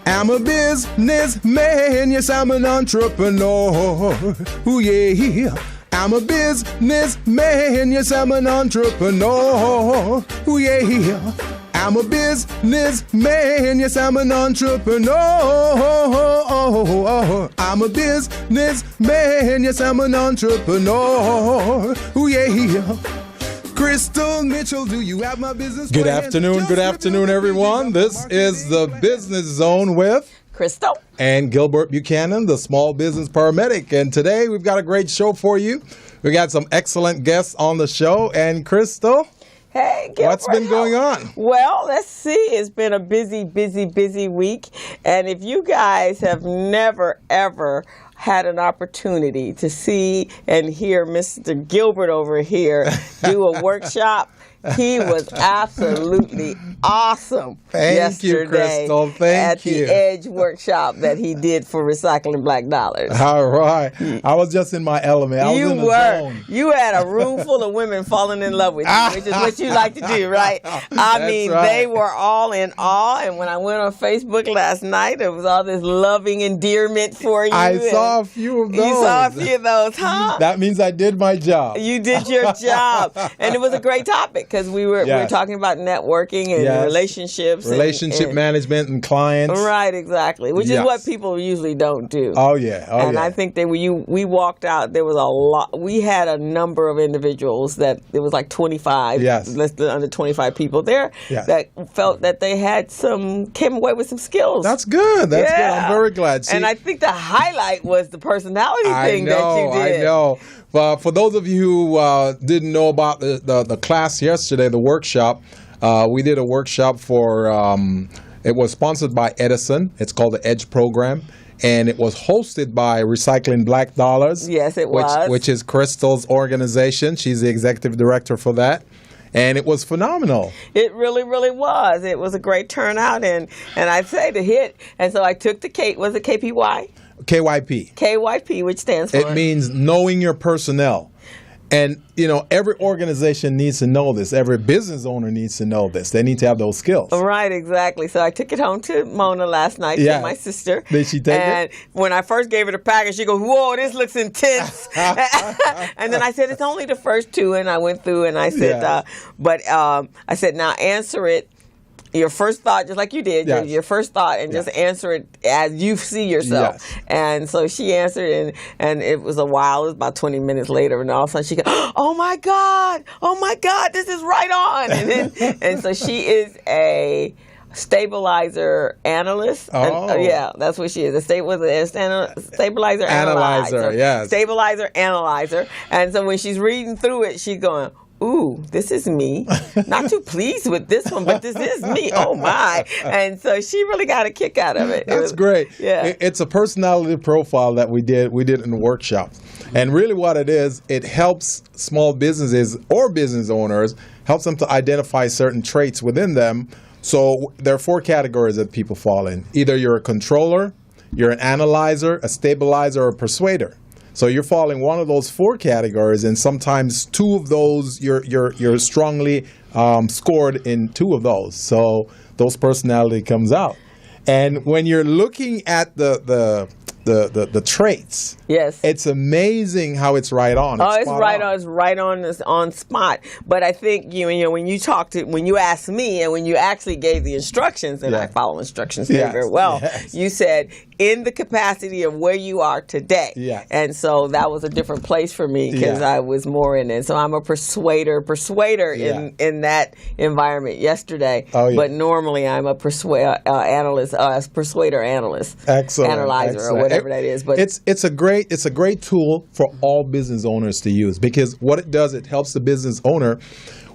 I'm a businessman, yes, I'm an entrepreneur. Ooh, yeah. I'm a businessman, yes, I'm an entrepreneur. Ooh, yeah. I'm a businessman, yes, I'm an entrepreneur. I'm a businessman, yes, I'm an entrepreneur. Ooh, yeah. Crystal Mitchell, do you have my business? Good afternoon, everyone. This is the Business Zone with Crystal and Gilbert Buchanan, the small business paramedic. And today we've got a great show for you. We got some excellent guests on the show. And Crystal, hey, Gilbert, what's been going on? Well, let's see. It's been a busy week. And if you guys have never, ever had an opportunity to see and hear Mr. Gilbert over here do a workshop, he was absolutely awesome yesterday you, Crystal. Thank you. At the Edge workshop that he did for Recycling Black Dollars. All right. I was just in my element. I was in the zone. You had a room full of women falling in love with you, which is what you like to do, right? I mean, right. They were all in awe. And when I went on Facebook last night, there was all this loving endearment for you. I saw a few of those. You saw a few of those, huh? That means I did my job. You did your job. And it was a great topic because we were talking about networking and relationships. Relationship management and clients. Right, exactly. Which is what people usually don't do. Oh, yeah. I think that we walked out, there was a lot. We had a number of individuals that, it was like 25, less than under 25 people there that felt that they had came away with some skills. That's good. That's good. I'm very glad. See, and I think the highlight was the personality thing that you did. I know. For those of you who didn't know about the class yesterday, the workshop, we did a workshop for, it was sponsored by Edison. It's called the EDGE program. And it was hosted by Recycling Black Dollars. Yes, it was. Which is Crystal's organization. She's the executive director for that. And it was phenomenal. It really, really was. It was a great turnout. And I'd say the hit. And so I took the was it KPY? KYP. KYP, which stands for? It means knowing your personnel. And, every organization needs to know this. Every business owner needs to know this. They need to have those skills. Right, exactly. So I took it home to Mona last night, to my sister. Did she take it? And when I first gave her the package, she goes, whoa, this looks intense. And then I said, it's only the first two. And I went through and I said, I said, now answer it. Your first thought, just like you did, your first thought, and just answer it as you see yourself. Yes. And so she answered, and it was a while. It was about 20 minutes later, and all of a sudden she goes, oh my God, this is right on. And so she is a stabilizer analyst. Oh. And, that's what she is. A stabilizer analyzer. Yes. Stabilizer analyzer. And so when she's reading through it, she's going, ooh, this is me. Not too pleased with this one, but this is me. Oh, my. And so she really got a kick out of it. That's great. Yeah. It's a personality profile that we did in the workshop. And really what it is, it helps small businesses or business owners, helps them to identify certain traits within them. So there are 4 categories that people fall in. Either you're a controller, you're an analyzer, a stabilizer, or a persuader. So you're falling one of those 4 categories, and sometimes 2 of those you're strongly scored in 2 of those. So those personality comes out, and when you're looking at the traits, it's amazing how it's right on. It's right on spot. But I think when you asked me and when you actually gave the instructions, and I follow instructions very well, you said in the capacity of where you are today. Yes. And so that was a different place for me because I was more in it. So I'm a persuader in that environment yesterday. Oh, yeah. But normally I'm a persuader analyst, Excellent. analyzer, or whatever that is. But it's a great tool for all business owners to use, because what it does, it helps the business owner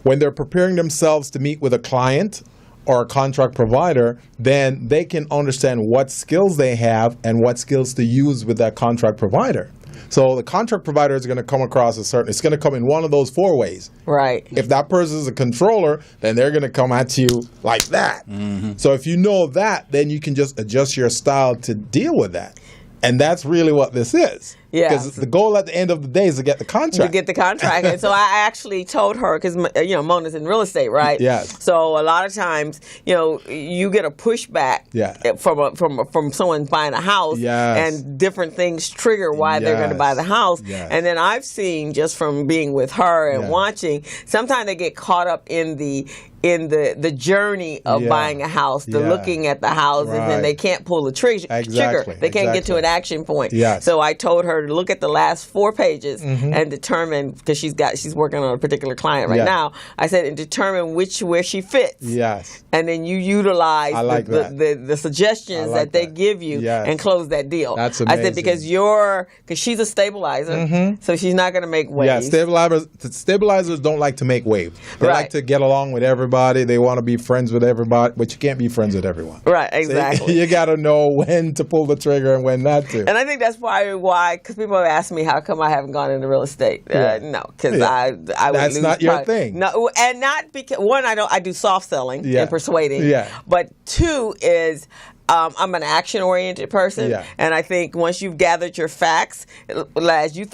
when they're preparing themselves to meet with a client or a contract provider, then they can understand what skills they have and what skills to use with that contract provider. So the contract provider is going to come across it's going to come in one of those 4 ways. Right. If that person is a controller, then they're going to come at you like that. Mm-hmm. So if you know that, then you can just adjust your style to deal with that. And that's really what this is. Yeah. Because the goal at the end of the day is to get the contract. To get the contract. And so I actually told her, because, Mona's in real estate, right? Yes. So a lot of times, you get a pushback from someone buying a house. Yes. And different things trigger why they're going to buy the house. Yes. And then I've seen, just from being with her and watching, sometimes they get caught up in the journey of buying a house, looking at the house, and then they can't pull the trigger. They can't get to an action point. Yes. So I told her to look at the last 4 pages and determine, because she's working on a particular client right now. I said, and determine where she fits. Yes. And then you utilize the suggestions that they give you and close that deal. That's amazing. I said, because she's a stabilizer, so she's not going to make waves. Yeah, stabilizers don't like to make waves. They like to get along with everybody. They want to be friends with everybody, but you can't be friends with everyone. Right, exactly. So you got to know when to pull the trigger and when not to. And I think that's why, because people have asked me how come I haven't gone into real estate. No, because I would that's lose not your thing. No, and not because, one, I do soft selling and persuading. Yeah. But 2 is, I'm an action-oriented person, and I think once you've gathered your facts, as you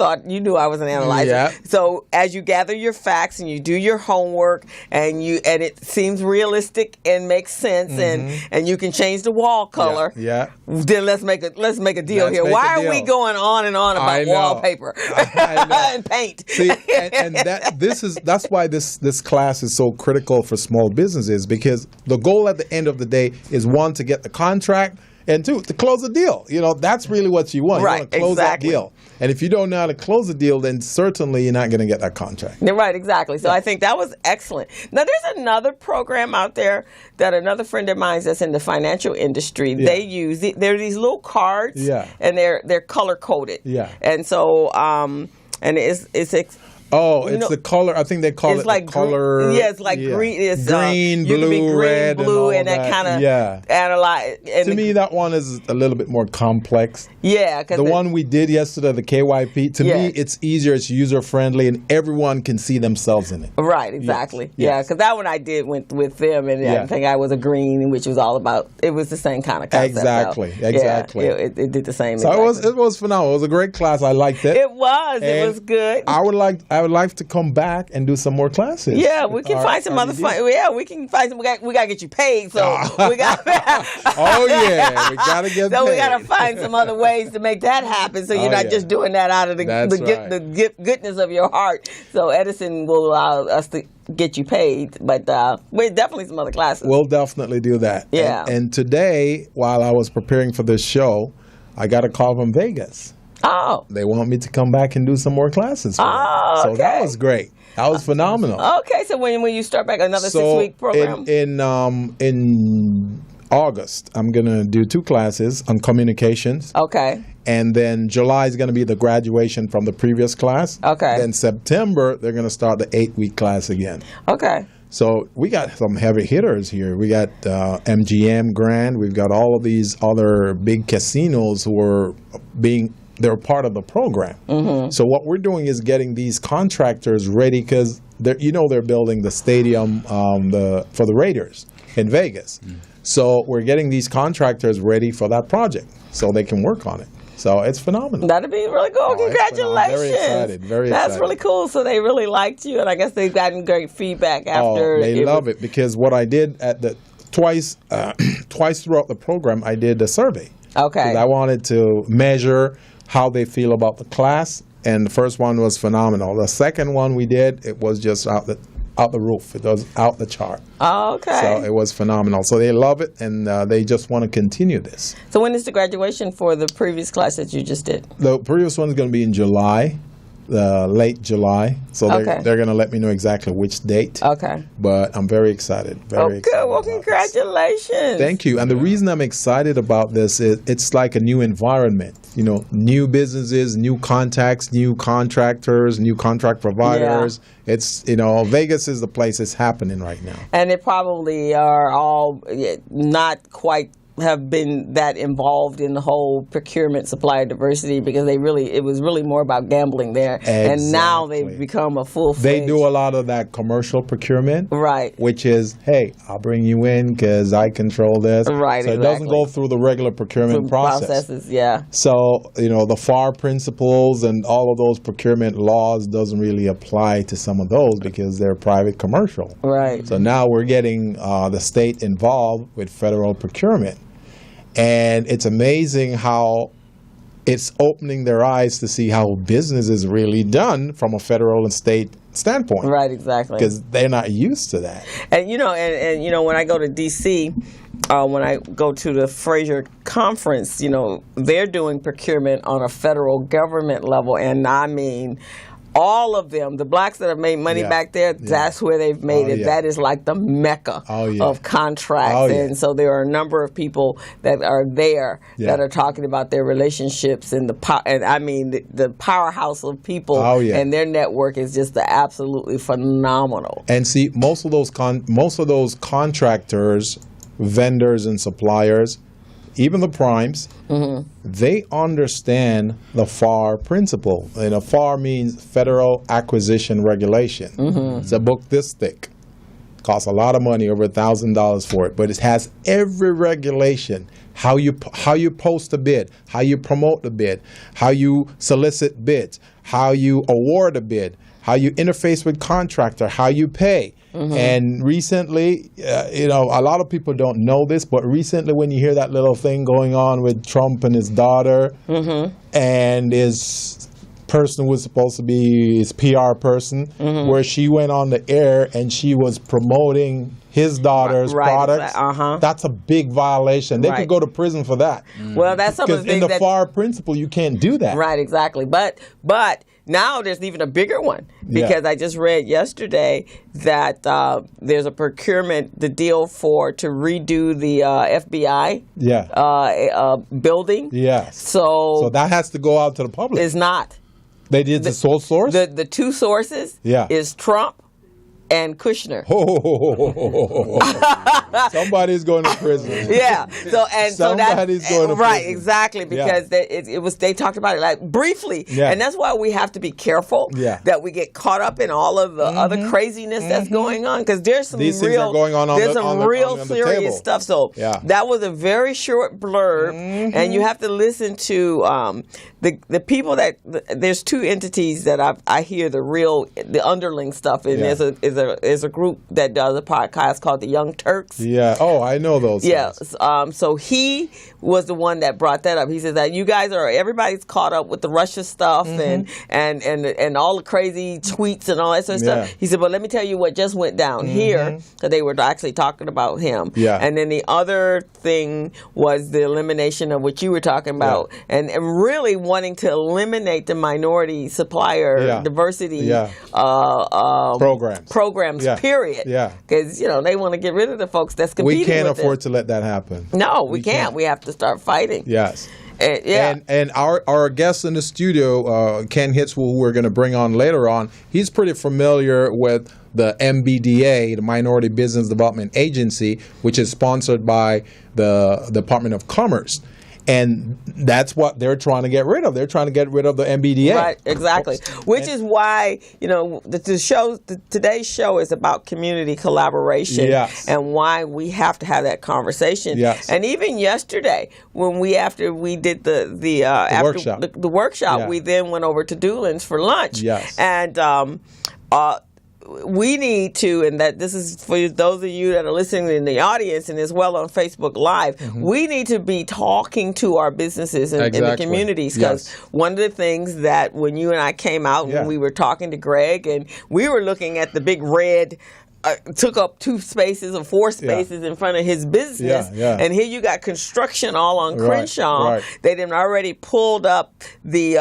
knew I was an analyzer. So as you gather your facts and you do your homework, and it seems realistic and makes sense, and you can change the wall color. Then let's make a deal here. Why are we going on and on about wallpaper and paint? See, and that's why this class is so critical for small businesses, because the goal at the end of the day is, 1, to get the contract, and 2, to close the deal. That's really what you want. You want to close that deal. And if you don't know how to close the deal, then certainly you're not going to get that contract. Right, exactly. So I think that was excellent. Now, there's another program out there that another friend of mine that's in the financial industry, they use. They're these little cards, and they're color-coded. And so, and it's it's the color. I think they call it like the color. It's like green. It's green, you blue, can be green, red, blue, and that kind of analyze. And to me, that one is a little bit more complex. Yeah, the one we did yesterday, the KYP. To me, it's easier. It's user friendly, and everyone can see themselves in it. Right. Exactly. Yeah, because that one I did with them, and I think I was a green, which was all about. It was the same kind of concept. Exactly. Yeah, it did the same. So it was phenomenal. It was a great class. I liked it. It was good. I would like to come back and do some more classes. Yeah, we can find some other fun. Yeah, we can find some. We got to get you paid, so we got. Oh yeah, we got to get. So paid. we got to find some other ways to make that happen. So you're not just doing that out of the goodness of your heart. So Edison will allow us to get you paid, but we're definitely some other classes. We'll definitely do that. Yeah. And today, while I was preparing for this show, I got a call from Vegas. Oh. They want me to come back and do some more classes for them. So that was great. That was phenomenal. Okay, so when you start back another 6-week program? In August, I'm going to do 2 classes on communications. Okay. And then July is going to be the graduation from the previous class. Okay. Then September, they're going to start the 8-week class again. Okay. So we got some heavy hitters here. We got MGM Grand. We've got all of these other big casinos who are they're part of the program. Mm-hmm. So what we're doing is getting these contractors ready, because they're building the stadium for the Raiders in Vegas. Mm. So we're getting these contractors ready for that project so they can work on it. So it's phenomenal. That'd be really cool. Congratulations. Very excited. That's really cool. So they really liked you, and I guess they've gotten great feedback after. Oh, they love it, because what I did twice throughout the program, I did a survey. Okay. Because I wanted to measure how they feel about the class, and the first one was phenomenal. The second one we did, it was just out the roof. It was out the chart. Oh, okay. So it was phenomenal. So they love it, and they just want to continue this. So when is the graduation for the previous class that you just did? The previous one is going to be in July. Late July, so they're going to let me know exactly which date. Okay. But I'm very excited. Very excited. Well, congratulations. Thank you. And the reason I'm excited about this is it's like a new environment. New businesses, new contacts, new contractors, new contract providers. Yeah. It's Vegas is the place it's happening right now. And they probably are all not quite have been that involved in the whole procurement supplier diversity because it was really more about gambling there. Exactly. And now they've become a full-fledged. They do a lot of that commercial procurement. Right. Which is, hey, I'll bring you in because I control this. Right, so it doesn't go through the regular procurement processes, yeah. So, the FAR principles and all of those procurement laws doesn't really apply to some of those because they're private commercial. Right. So now we're getting the state involved with federal procurement. And it's amazing how it's opening their eyes to see how business is really done from a federal and state standpoint. Right, exactly. Because they're not used to that. And when I go to D.C., when I go to the Fraser conference, they're doing procurement on a federal government level, and I mean, all of them, the blacks that have made money back there, that's where they've made it. Yeah. That is like the mecca of contracts. And so there are a number of people that are there that are talking about their relationships and the powerhouse of people and their network is just absolutely phenomenal. And see, most of those contractors, vendors and suppliers, even the primes, they understand the FAR principle. And a FAR means Federal Acquisition Regulation. It's a book this thick. Costs a lot of money, over $1,000 for it. But it has every regulation. How you post a bid, how you promote the bid, how you solicit bids, how you award a bid, how you interface with contractor, how you pay. And recently, a lot of people don't know this, but recently when you hear that little thing going on with Trump and his daughter and his person who was supposed to be his PR person, where she went on the air and she was promoting his daughter's products, that's a big violation. They could go to prison for that. Well, that's some of the things in the FAR principle, you can't do that. Right, exactly. But now there's even a bigger one because I just read yesterday that there's a procurement, the deal to redo the FBI building. Yes. So that has to go out to the public. It's not. They did the sole source? The two sources is Trump and Kushner. Somebody's going to prison. Yeah. Somebody's going to prison. Right, exactly, because they talked about it like briefly. Yeah. And that's why we have to be careful that we get caught up in all of the other craziness that's going on, because there's some things are going on real serious stuff. So that was a very short blurb, and you have to listen to the people there's two entities that I hear the underling stuff in. There's a group that does a podcast called the Young Turks. Yeah. Oh, I know those. Yeah. So he was the one that brought that up. He says that everybody's caught up with the Russia stuff and all the crazy tweets and all that sort of stuff. He said, but let me tell you what just went down here, because they were actually talking about him. Yeah. And then the other thing was the elimination of what you were talking about, and really wanting to eliminate the minority supplier diversity programs, period. Yeah. Because, they want to get rid of the folks that's competing with We can't afford to let that happen. No, we can't. We have to start fighting. Yes. And our guest in the studio, Ken Hicks, who we're going to bring on later on, he's pretty familiar with the MBDA, the Minority Business Development Agency, which is sponsored by the Department of Commerce. And that's what they're trying to get rid of. They're trying to get rid of the MBDA. Right, exactly. Which is why, today's show is about community collaboration and why we have to have that conversation. Yes. And even yesterday, after we did the workshop, we then went over to Doolin's for lunch. Yes. And we need to, and that this is for those of you that are listening in the audience and as well on Facebook Live, we need to be talking to our businesses in the communities, because one of the things that when you and I came out and we were talking to Greg and we were looking at the big red took up 2 spaces or 4 spaces in front of his business. And here you got construction all on Crenshaw. Right. They done already pulled up the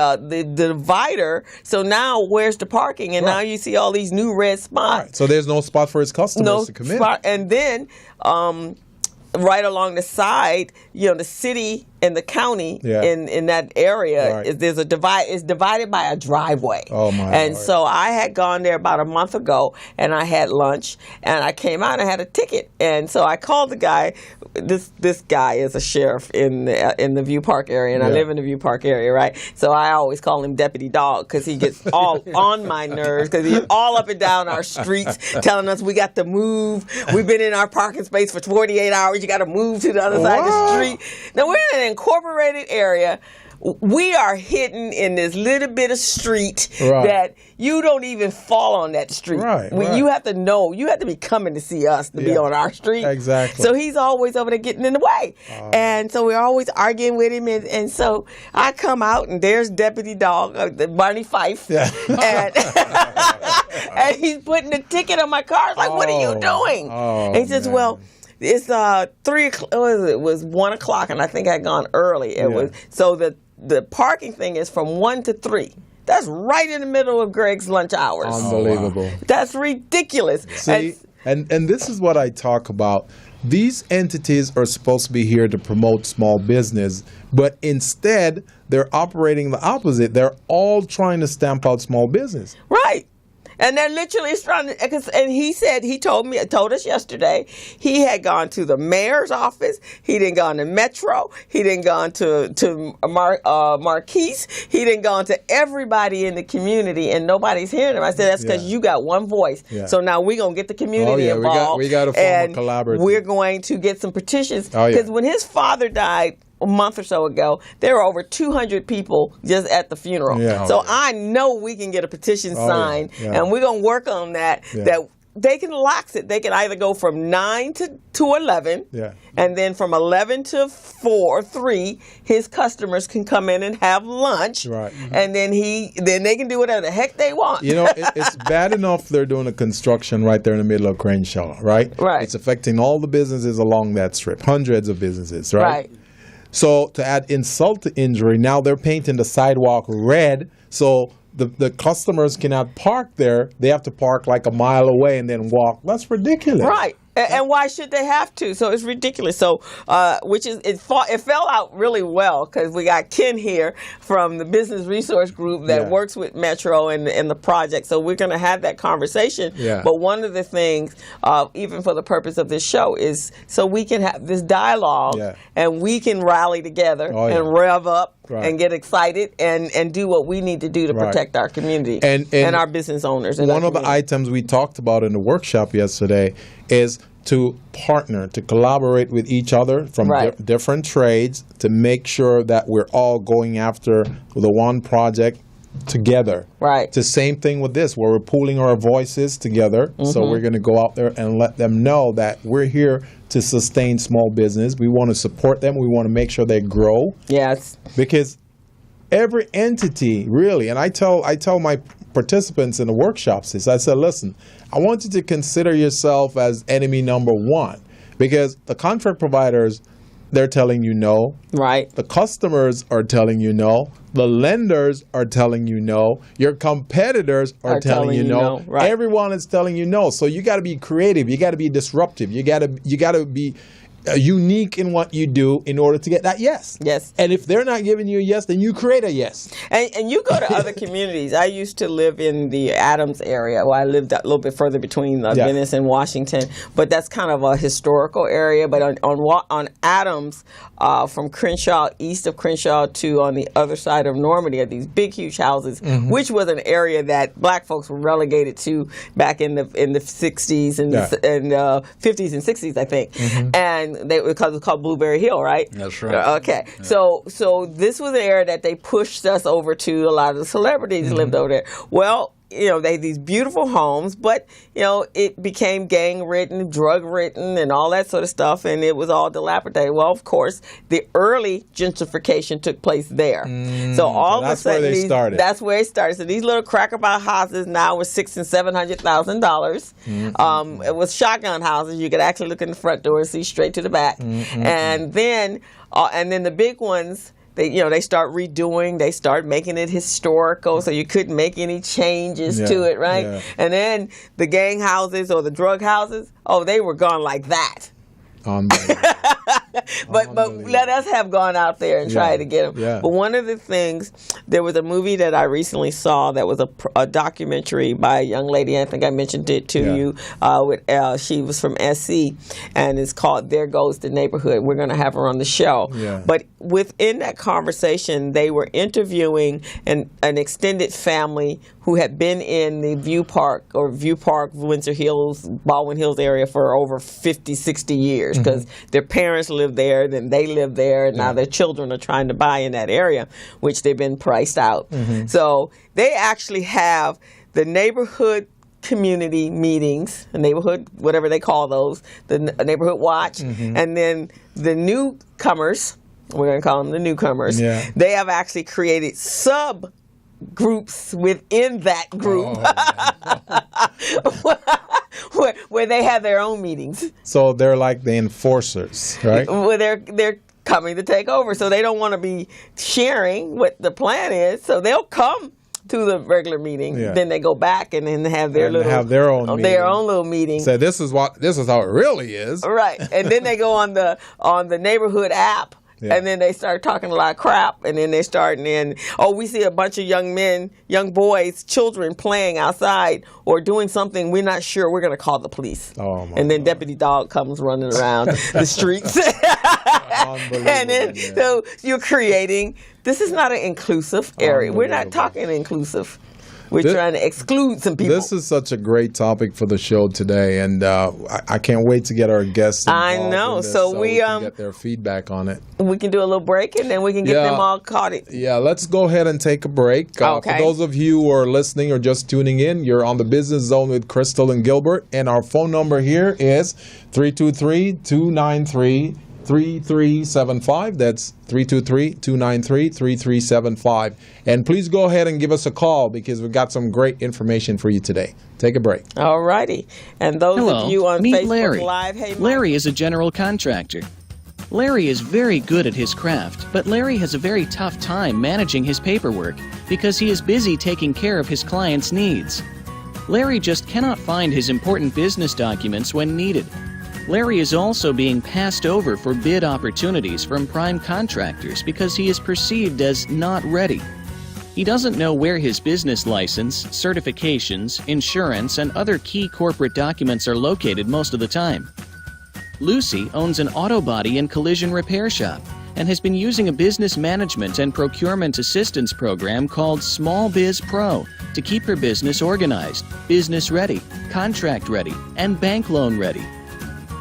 divider. So now where's the parking? And now you see all these new red spots. Right. So there's no spot for his customers to come in. And then right along the side, the city in the county, Yeah. in that area, Right. there's a divide. It's divided by a driveway. Oh, my And Lord. so I had gone there about a month ago, and I had lunch, and I came out and I had a ticket, and so I called the guy. This guy is a sheriff in the View Park area, and I Yeah. live in the View Park area, right? So I always call him Deputy Dog because he gets all on my nerves because he's all up and down our streets telling us we got to move. We've been in our parking space for 48 hours. You got to move to the other side of the Wow. street. Now we're in an incorporated area. We are hidden in this little bit of street Right. that you don't even fall on that street. Right, right. You have to know. You have to be coming to see us to be Yeah. on our street. Exactly. So he's always over there getting in the way. And so we're always arguing with him. And so I come out, and there's Deputy Dog, Barney Fife. Yeah. And, and he's putting the ticket on my car. I was like, what are you doing? Oh, And he says, man. well, it's 3 o'clock. It was 1 o'clock, and I think I'd gone early. It was so the parking thing is from 1 to 3. That's right in the middle of Greg's lunch hours. Unbelievable. That's ridiculous. See, and this is what I talk about. These entities are supposed to be here to promote small business, but instead they're operating the opposite. They're all trying to stamp out small business. Right. And they're literally trying to, and he told us yesterday, he had gone to the mayor's office, he didn't gone to Metro, he didn't gone to Marquise, he didn't gone to everybody in the community, and nobody's hearing him. I said, that's because you got one voice. Yeah. So now we're going to get the community Oh, yeah, involved. we got to form a and collaborative. we're going to get some petitions. Oh, yeah. Because when his father died a month or so ago, there were over 200 people just at the funeral. Yeah. So I know we can get a petition Oh, yeah. signed, Yeah. and we're going to work on that. Yeah. That they can lax it. They can either go from 9 to 11, Yeah. and then from 11 to 3, his customers can come in and have lunch, Right. and then they can do whatever the heck they want. You know, it's bad enough they're doing a construction right there in the middle of Crenshaw, right? Right. It's affecting all the businesses along that strip, hundreds of businesses, right? Right. So to add insult to injury, now they're painting the sidewalk red, so the customers cannot park there. They have to park like a mile away and then walk. That's ridiculous. Right. And why should they have to? So it's ridiculous. So, it fell out really well because we got Ken here from the Business Resource Group that works with Metro and the project. So we're going to have that conversation. Yeah. But one of the things, even for the purpose of this show, is so we can have this dialogue and we can rally together and rev up and get excited and do what we need to do to protect our community and our business owners. One of the items we talked about in the workshop yesterday is to partner, to collaborate with each other from different trades to make sure that we're all going after the one project together. Right. It's the same thing with this, where we're pooling our voices together. So we're going to go out there and let them know that we're here to sustain small business. We want to support them. We want to make sure they grow. Yes. Because every entity, really, and I tell my participants in the workshops this, I said, listen, I want you to consider yourself as enemy number one, because the contract providers, they're telling you no. Right. The customers are telling you no. The lenders are telling you no. Your competitors are telling you no. Right. Everyone is telling you no. So you got to be creative. You got to be disruptive. You got to be unique in what you do in order to get that yes. Yes. And if they're not giving you a yes, then you create a yes. And you go to other communities. I used to live in the Adams area. Well, I lived a little bit further between Venice and Washington, but that's kind of a historical area. But on Adams, from Crenshaw, east of Crenshaw to on the other side of Normandy, are these big, huge houses, which was an area that black folks were relegated to back in the 60s and 50s and 60s, I think. And because it's called Blueberry Hill, right? That's right. Okay. Yeah. So this was an area that they pushed us over to. A lot of the celebrities lived over there. Well, they had these beautiful homes, but, it became gang-ridden, drug-ridden, and all that sort of stuff, and it was all dilapidated. Well, of course, the early gentrification took place there. So all of a sudden, that's where it started. So these little crackerbout houses now were $600,000 and $700,000. It was shotgun houses. You could actually look in the front door and see straight to the back. And then the big ones, they start redoing, they start making it historical, so you couldn't make any changes to it, right? Yeah. And then the gang houses or the drug houses, they were gone like that. but let us have gone out there and tried to get them. Yeah. But one of the things, there was a movie that I recently saw that was a documentary by a young lady. I think I mentioned it to you. She was from SC, and it's called "There Goes the Neighborhood." We're going to have her on the show. Yeah. But within that conversation, they were interviewing an extended family who had been in the View Park, Windsor Hills, Baldwin Hills area for over 50, 60 years, because their parents lived there, then they lived there, and now their children are trying to buy in that area, which they've been priced out. So they actually have the neighborhood community meetings, a neighborhood, whatever they call those, the neighborhood watch, and then the newcomers, we're going to call them the newcomers, they have actually created groups within that group where they have their own meetings. So they're like the enforcers, right? Well, they're coming to take over, so they don't want to be sharing what the plan is, so they'll come to the regular meeting, then they go back and then have their own little meeting. So this is how it really is, right? And then they go on the neighborhood app. And then they start talking a lot of crap, and then they start, we see a bunch of young boys, children playing outside or doing something we're not sure, we're going to call the police. And then Deputy Dog comes running around the streets. And then, so you're creating, this is not an inclusive area. We're not talking inclusive. We're trying to exclude some people. This is such a great topic for the show today, and I can't wait to get our guests involved. I know. In this, so we can get their feedback on it. We can do a little break, and then we can get them all caught. Yeah, let's go ahead and take a break. Okay. For those of you who are listening or just tuning in, you're on the Business Zone with Crystal and Gilbert, and our phone number here is 323-293-3375. That's 323-293-3375. And please go ahead and give us a call because we've got some great information for you today. Take a break. All righty. And those of you on meet Facebook Larry. Live, hey, Mike. Larry is a general contractor. Larry is very good at his craft, but Larry has a very tough time managing his paperwork because he is busy taking care of his clients' needs. Larry just cannot find his important business documents when needed. Larry is also being passed over for bid opportunities from prime contractors because he is perceived as not ready. He doesn't know where his business license, certifications, insurance, and other key corporate documents are located most of the time. Lucy owns an auto body and collision repair shop and has been using a business management and procurement assistance program called Small Biz Pro to keep her business organized, business ready, contract ready, and bank loan ready.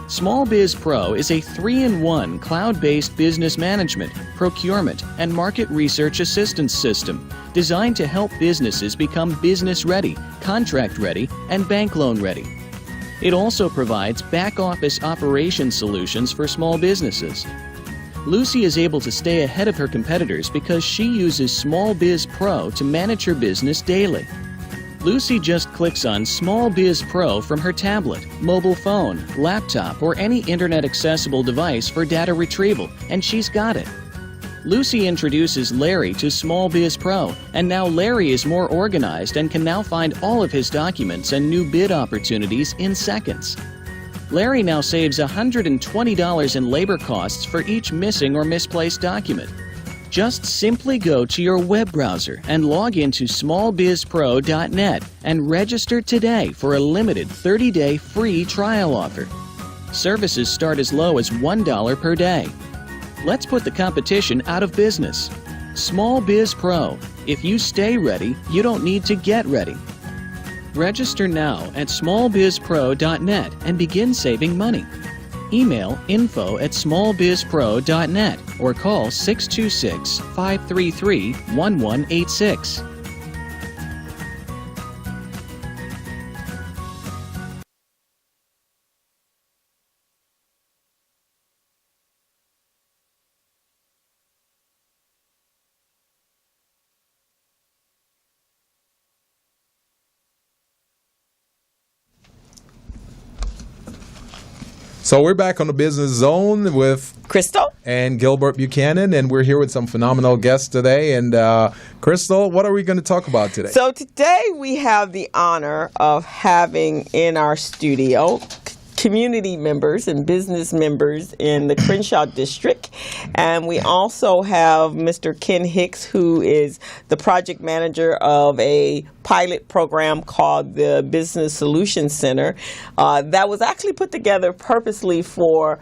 Small Biz Pro is a 3-in-1 cloud-based business management, procurement, and market research assistance system designed to help businesses become business ready, contract ready, and bank loan ready. It also provides back-office operation solutions for small businesses. Lucy is able to stay ahead of her competitors because she uses Small Biz Pro to manage her business daily. Lucy just clicks on Small Biz Pro from her tablet, mobile phone, laptop, or any internet-accessible device for data retrieval, and she's got it. Lucy introduces Larry to Small Biz Pro, and now Larry is more organized and can now find all of his documents and new bid opportunities in seconds. Larry now saves $120 in labor costs for each missing or misplaced document. Just simply go to your web browser and log into smallbizpro.net and register today for a limited 30-day free trial offer. Services start as low as $1 per day. Let's put the competition out of business. Small Biz Pro. If you stay ready, you don't need to get ready. Register now at smallbizpro.net and begin saving money. Email info@smallbizpro.net or call 626-533-1186. So we're back on the Business Zone with Crystal and Gilbert Buchanan, and we're here with some phenomenal guests today. And Crystal, what are we going to talk about today? So today we have the honor of having in our studio community members and business members in the Crenshaw district. And we also have Mr. Ken Hicks, who is the project manager of a pilot program called the Business Solutions Center that was actually put together purposely for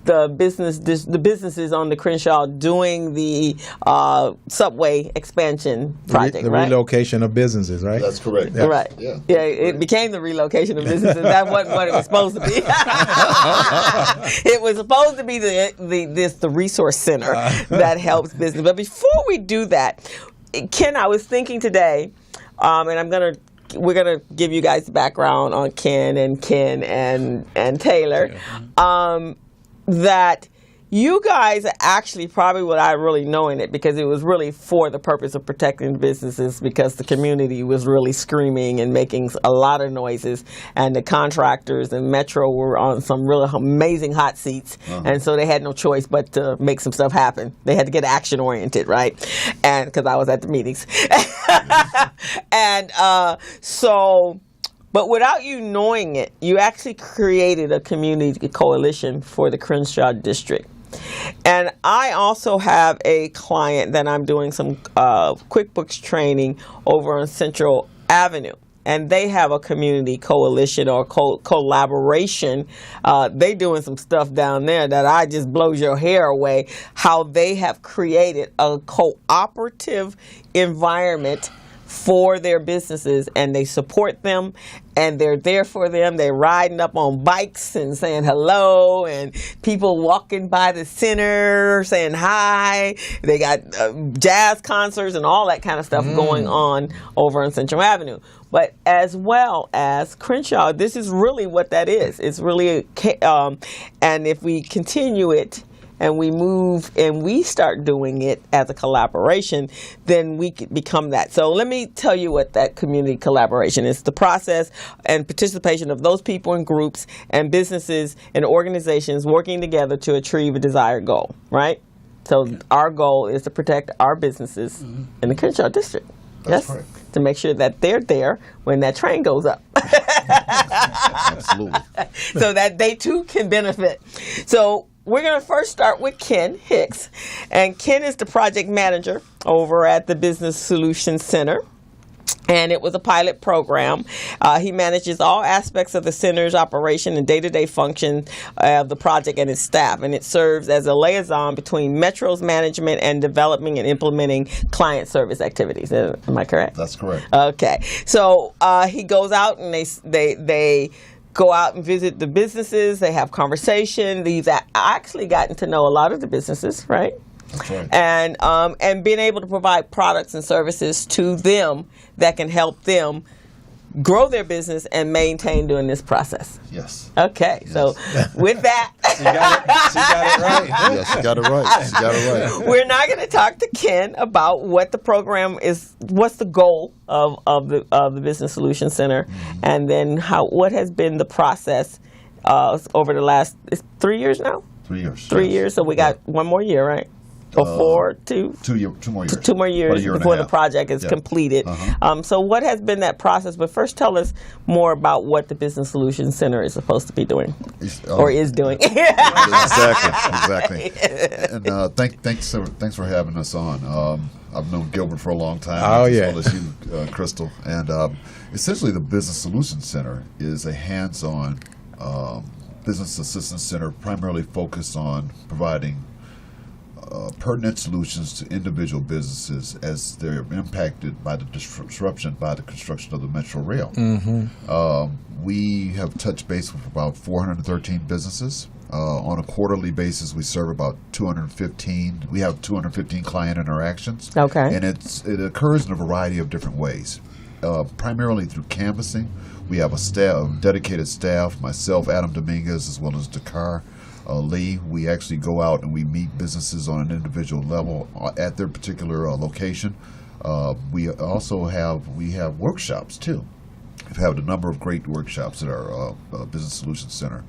the businesses on the Crenshaw doing the subway expansion project, the right? relocation of businesses, right? That's correct. Yeah. Right. Yeah. Yeah, it became the relocation of businesses. That wasn't what it was supposed to be. It was supposed to be the resource center that helps business. But before we do that, Ken, I was thinking today, and we're gonna give you guys the background on Ken and Taylor. That you guys are actually probably without really knowing it, because it was really for the purpose of protecting businesses, because the community was really screaming and making a lot of noises, and the contractors and Metro were on some really amazing hot seats, and so they had no choice but to make some stuff happen. They had to get action oriented, right? And because I was at the meetings, and but without you knowing it, you actually created a community coalition for the Crenshaw district. And I also have a client that I'm doing some QuickBooks training over on Central Avenue. And they have a community coalition or collaboration. They doing some stuff down there that I just blows your hair away, how they have created a cooperative environment for their businesses, and they support them, and they're there for them. They're riding up on bikes and saying hello, and people walking by the center saying hi. They got jazz concerts and all that kind of stuff going on over on Central Avenue. But as well as Crenshaw, this is really what that is. It's really and if we continue it, and we move and we start doing it as a collaboration, then we could become that. So let me tell you what that community collaboration is. The process and participation of those people in groups and businesses and organizations working together to achieve a desired goal, right? So our goal is to protect our businesses in the Crenshaw district. That's yes, right. To make sure that they're there when that train goes up. Absolutely. So that they too can benefit. So we're going to first start with Ken Hicks. And Ken is the project manager over at the Business Solutions Center. And it was a pilot program. He manages all aspects of the center's operation and day-to-day function of the project and its staff. And it serves as a liaison between Metro's management and developing and implementing client service activities. Am I correct? That's correct. Okay. So he goes out and they go out and visit the businesses. They have conversation. I actually gotten to know a lot of the businesses, right? That's right. And being able to provide products and services to them that can help them grow their business and maintain during this process. Yes. Okay, Yes. so with that, She got it right. Yes, you got it right. You got it right. we're now going to talk to Ken about what the program is, what's the goal of the Business Solutions Center, and then what has been the process over the last 3 years now? 3 years. 3 years, so we got one more year, right? Before 2 more years. 2 more years About a year and a before the half. project is Yeah. completed. So what has been that process? But first tell us more about what the Business Solutions Center is supposed to be doing, or is doing. Exactly. And thanks for having us on. I've known Gilbert for a long time, as well as you, Crystal. And essentially the Business Solutions Center is a hands-on business assistance center primarily focused on providing pertinent solutions to individual businesses as they're impacted by the disruption by the construction of the Metro Rail. We have touched base with about 413 businesses. On a quarterly basis, we serve about 215. We have 215 client interactions. Okay. And it occurs in a variety of different ways, primarily through canvassing. We have a dedicated staff, myself, Adam Dominguez, as well as Dakar Lee. We actually go out and we meet businesses on an individual level at their particular location. We also have workshops too. We've had a number of great workshops at our Business Solutions Center.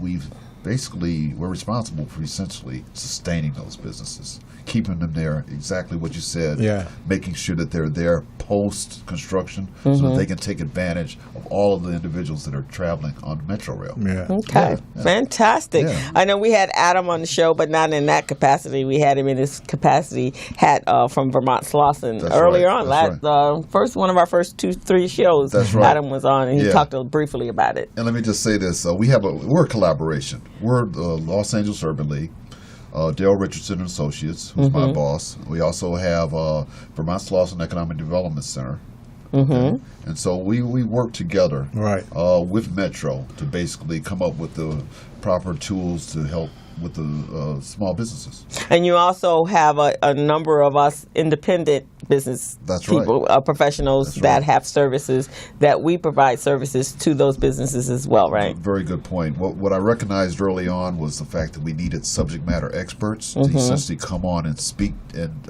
We've basically, we're responsible for essentially sustaining those businesses, keeping them there, exactly what you said, making sure that they're there post-construction so that they can take advantage of all of the individuals that are traveling on Metro Rail. Okay, fantastic. I know we had Adam on the show, but not in that capacity. We had him in his capacity from Vermont Slauson earlier on. One of our first 2-3 shows, Adam was on, and he talked briefly about it. And let me just say this. We're a collaboration. We're the Los Angeles Urban League. Dale Richardson and Associates, who's my boss. We also have Vermont Slauson Economic Development Center. And so we work together with Metro to basically come up with the proper tools to help with the small businesses. And you also have a number of us independent business people, professionals that have services that we provide services to those businesses as well, right? Very good point. What I recognized early on was the fact that we needed subject matter experts to essentially come on and speak and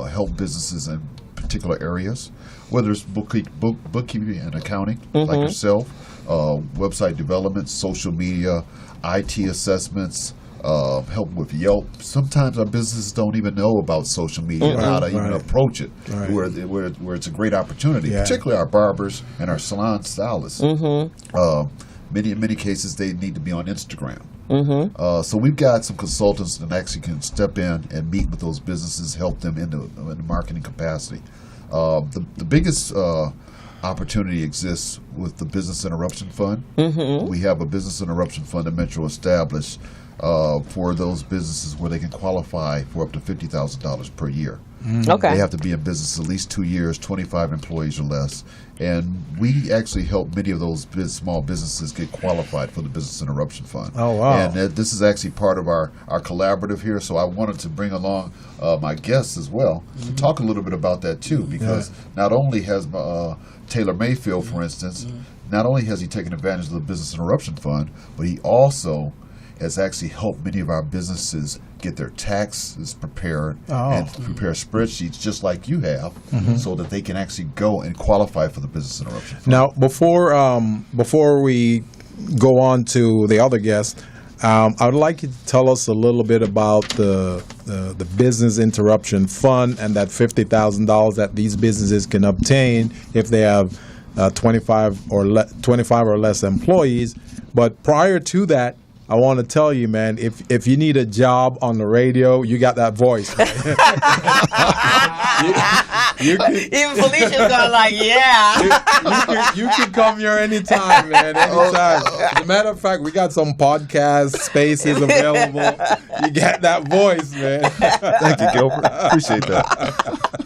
help businesses in particular areas, whether it's bookkeeping and accounting, like yourself, website development, social media, IT assessments, help with Yelp. Sometimes our businesses don't even know about social media and how to even approach it, where it's a great opportunity, particularly our barbers and our salon stylists. In many cases, they need to be on Instagram. So we've got some consultants that actually can step in and meet with those businesses, help them in the marketing capacity. The biggest opportunity exists with the Business Interruption Fund. We have a Business Interruption Fund that Metro established for those businesses where they can qualify for up to $50,000 per year. They have to be in business at least 2 years, 25 employees or less. And we actually help many of those small businesses get qualified for the Business Interruption Fund. And this is actually part of our collaborative here, so I wanted to bring along my guests as well to talk a little bit about that too, because not only has Taylor Mayfield, for instance, not only has he taken advantage of the Business Interruption Fund, but he also has actually helped many of our businesses get their taxes prepared and prepare spreadsheets just like you have, so that they can actually go and qualify for the Business Interruption Fund. Now, before we go on to the other guests, I would like you to tell us a little bit about the Business Interruption Fund and that $50,000 that these businesses can obtain if they have 25 or less employees. But prior to that, I want to tell you, man, if you need a job on the radio, you got that voice. Even Felicia's going like, you can come here anytime, man, anytime. As a matter of fact, we got some podcast spaces available. You got that voice, man. Thank you, Gilbert. Appreciate that.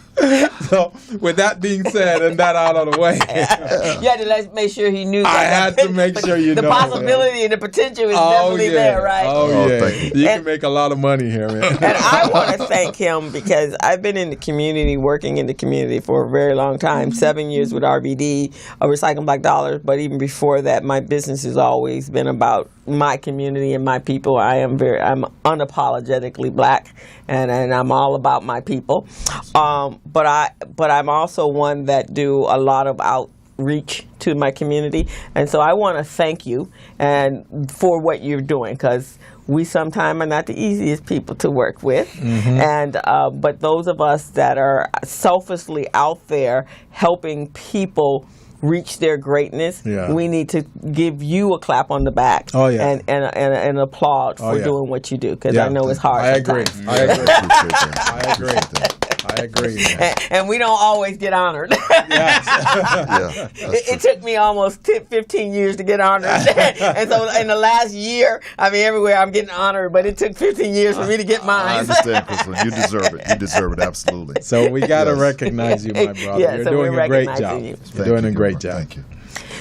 So, with that being said and that out of the way, you had to make sure he knew. I had to make sure the possibility and the potential is definitely there, right? You can make a lot of money here, man. And I want to thank him because I've been in the community, working in the community for a very long time. 7 years with RBD, Recycling Black Dollars. But even before that, my business has always been about my community and my people. I'm unapologetically black, and I'm all about my people. But I'm also one that do a lot of outreach to my community, and so I want to thank you and for what you're doing, because we sometimes are not the easiest people to work with, and but those of us that are selflessly out there helping people reach their greatness, we need to give you a clap on the back and an applaud for doing what you do, because I know it's hard. I agree. I agree. And we don't always get honored. It took me almost 15 years to get honored. And so in the last year, everywhere I'm getting honored, but it took 15 years for me to get mine. I understand, Crystal. You deserve it. You deserve it, absolutely. So we got to recognize you, my brother. You're doing a great job. You're doing a great job. Thank you.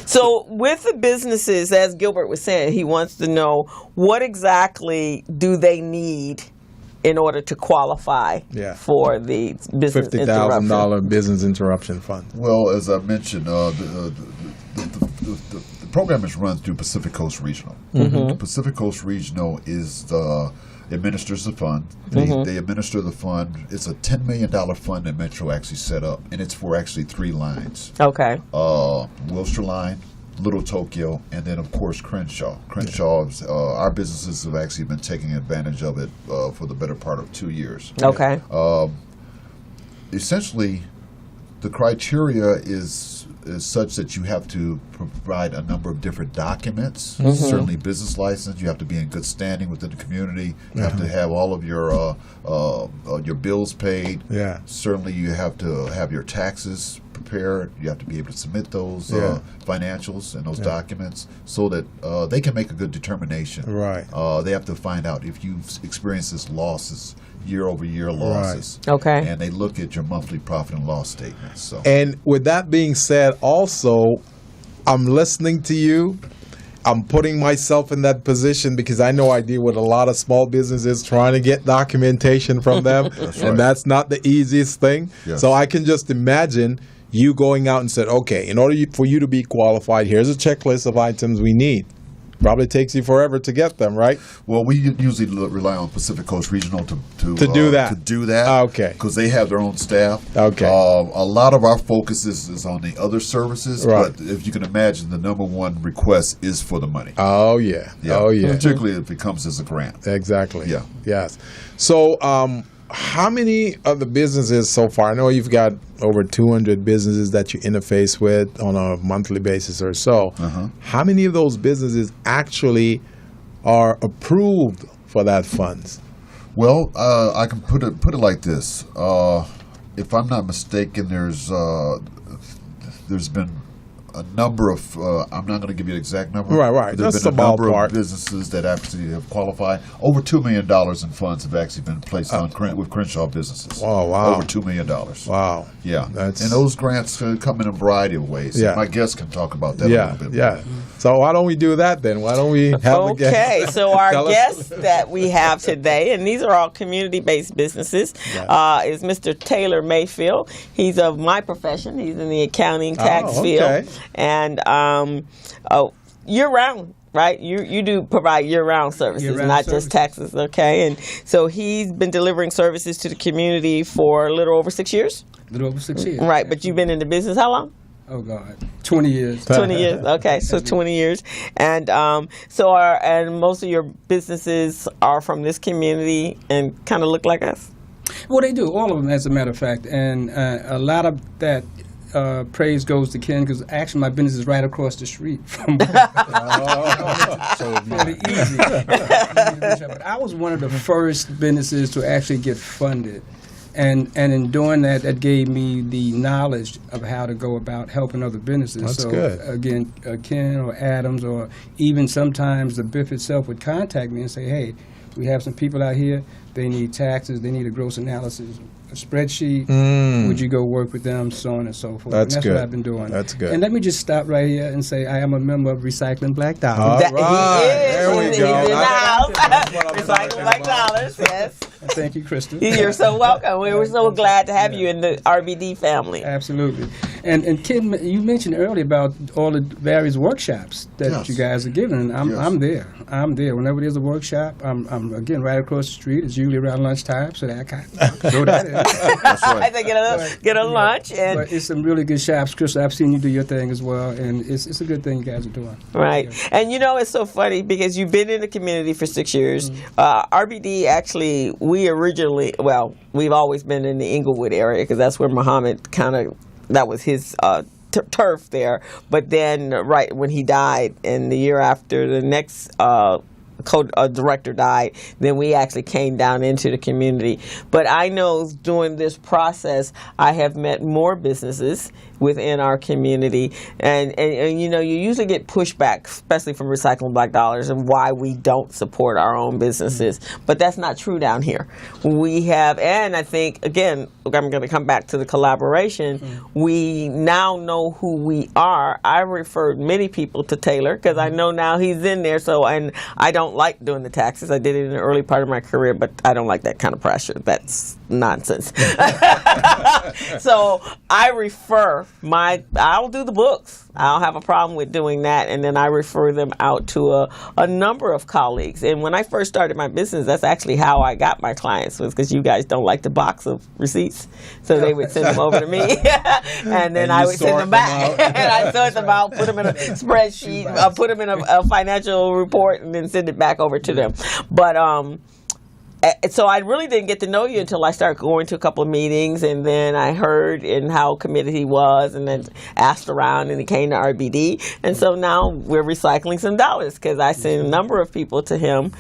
So with the businesses, as Gilbert was saying, he wants to know what exactly do they need in order to qualify for the Business $50,000 Business Interruption Fund. Well, as I mentioned, the program is run through Pacific Coast Regional. Pacific Coast Regional administers the fund. They administer the fund. It's a $10 million fund that Metro actually set up, and it's for actually 3 lines. Okay. Wilshire Line, Little Tokyo, and then of course Crenshaw. Crenshaw's our businesses have actually been taking advantage of it for the better part of 2 years. Okay. Essentially, the criteria is such that you have to provide a number of different documents. Certainly, business license. You have to be in good standing within the community. You have to have all of your bills paid. Yeah. Certainly, you have to have your taxes prepared. You have to be able to submit those financials and those documents so that they can make a good determination. Right. They have to find out if you've experienced this losses, year-over-year losses. Right. Okay. And they look at your monthly profit and loss statements. So. And with that being said, also, I'm listening to you. I'm putting myself in that position because I know I deal with a lot of small businesses trying to get documentation from them. And that's not the easiest thing. Yes. So I can just imagine you going out and said, okay, in order for you to be qualified, here's a checklist of items we need. Probably takes you forever to get them, right? Well, we usually rely on Pacific Coast Regional to do that. To do that. Okay. Because they have their own staff. Okay. A lot of our focus is on the other services. Right. But if you can imagine, the number one request is for the money. Oh, yeah. Oh, yeah. Particularly if it comes as a grant. Exactly. Yeah. Yes. So, how many of the businesses so far? I know you've got over 200 businesses that you interface with on a monthly basis or so. How many of those businesses actually are approved for that funds? Well, I can put it like this. If I'm not mistaken, there's been a number of, I'm not going to give you an exact number. Right. There's Just been a a number ballpark. of businesses that actually have qualified. Over $2 million in funds have actually been placed on with Crenshaw businesses. Oh, wow. Over $2 million. Wow. Yeah. And That's- those grants come in a variety of ways. Yeah. My guests can talk about that a Yeah, little bit. yeah. So why don't we do that then? Why don't we have the guests? Okay, so our tell us- guest that we have today, and these are all community-based businesses, is Mr. Taylor Mayfield. He's of my profession. He's in the accounting tax okay. field, and year-round. Right, you do provide year-round services, Year-round not services. just taxes. Okay, and so he's been delivering services to the community for a little over 6 years. A little over 6 years. Right, but you've been in the business how long? Oh God, 20 years. 20 years. Okay, so 20 years, and and most of your businesses are from this community and kind of look like us. Well, they do, all of them, as a matter of fact, and a lot of that. Praise goes to Ken because actually my business is right across the street from. So it's really easy. But I was one of the first businesses to actually get funded, and in doing that, that gave me the knowledge of how to go about helping other businesses. That's so good. Again, Ken or Adams or even sometimes the BIF itself would contact me and say, "Hey, we have some people out here. They need taxes. They need a gross analysis." A spreadsheet. Would you go work with them, so on and so forth? That's and that's good. what I've been doing. That's good. And let me just stop right here and say I am a member of Recycling Black Dollars. All right. There we He's go. in the house. That's what I'm Recycle talking like about. dollars. Yes. And thank you, Crystal. You're so welcome. We were so glad to have you in the RBD family. Absolutely. And Ken, you mentioned earlier about all the various workshops that Yes. you guys are giving. And Yes. I'm there. I'm there. Whenever there's a workshop, I'm again right across the street. It's usually around lunchtime, so that I can go that in. That's right. I think get a lunch and But it's some really good shops, Crystal. I've seen you do your thing as well, and it's a good thing you guys are doing. right. And you know it's so funny because you've been in the community for 6 years. RBD actually we've always been in the Inglewood area because that's where Muhammad that was his turf there. But then right when he died, and the year after, the next director died, then we actually came down into the community. But I know during this process, I have met more businesses within our community, and you know, you usually get pushback, especially from Recycling Black Dollars, and why we don't support our own businesses. But that's not true down here. We have, and I think, again, I'm going to come back to the collaboration. We now know who we are. I referred many people to Taylor because I know now he's in there, and I don't don't like doing the taxes. I did it in the early part of my career, but I don't like that kind of pressure. That's nonsense. So I I'll do the books. I don't have a problem with doing that, and then I refer them out to a number of colleagues. And when I first started my business, that's actually how I got my clients, was because you guys don't like the box of receipts, so they would send them over to me, and then I would send them back, and I sort them out, put them in a spreadsheet, put them in a financial report, and then send it back over to them. But so I really didn't get to know you until I started going to a couple of meetings, and then I heard in how committed he was, and then asked around, and he came to RBD, and so now we're recycling some dollars because I send a number of people to him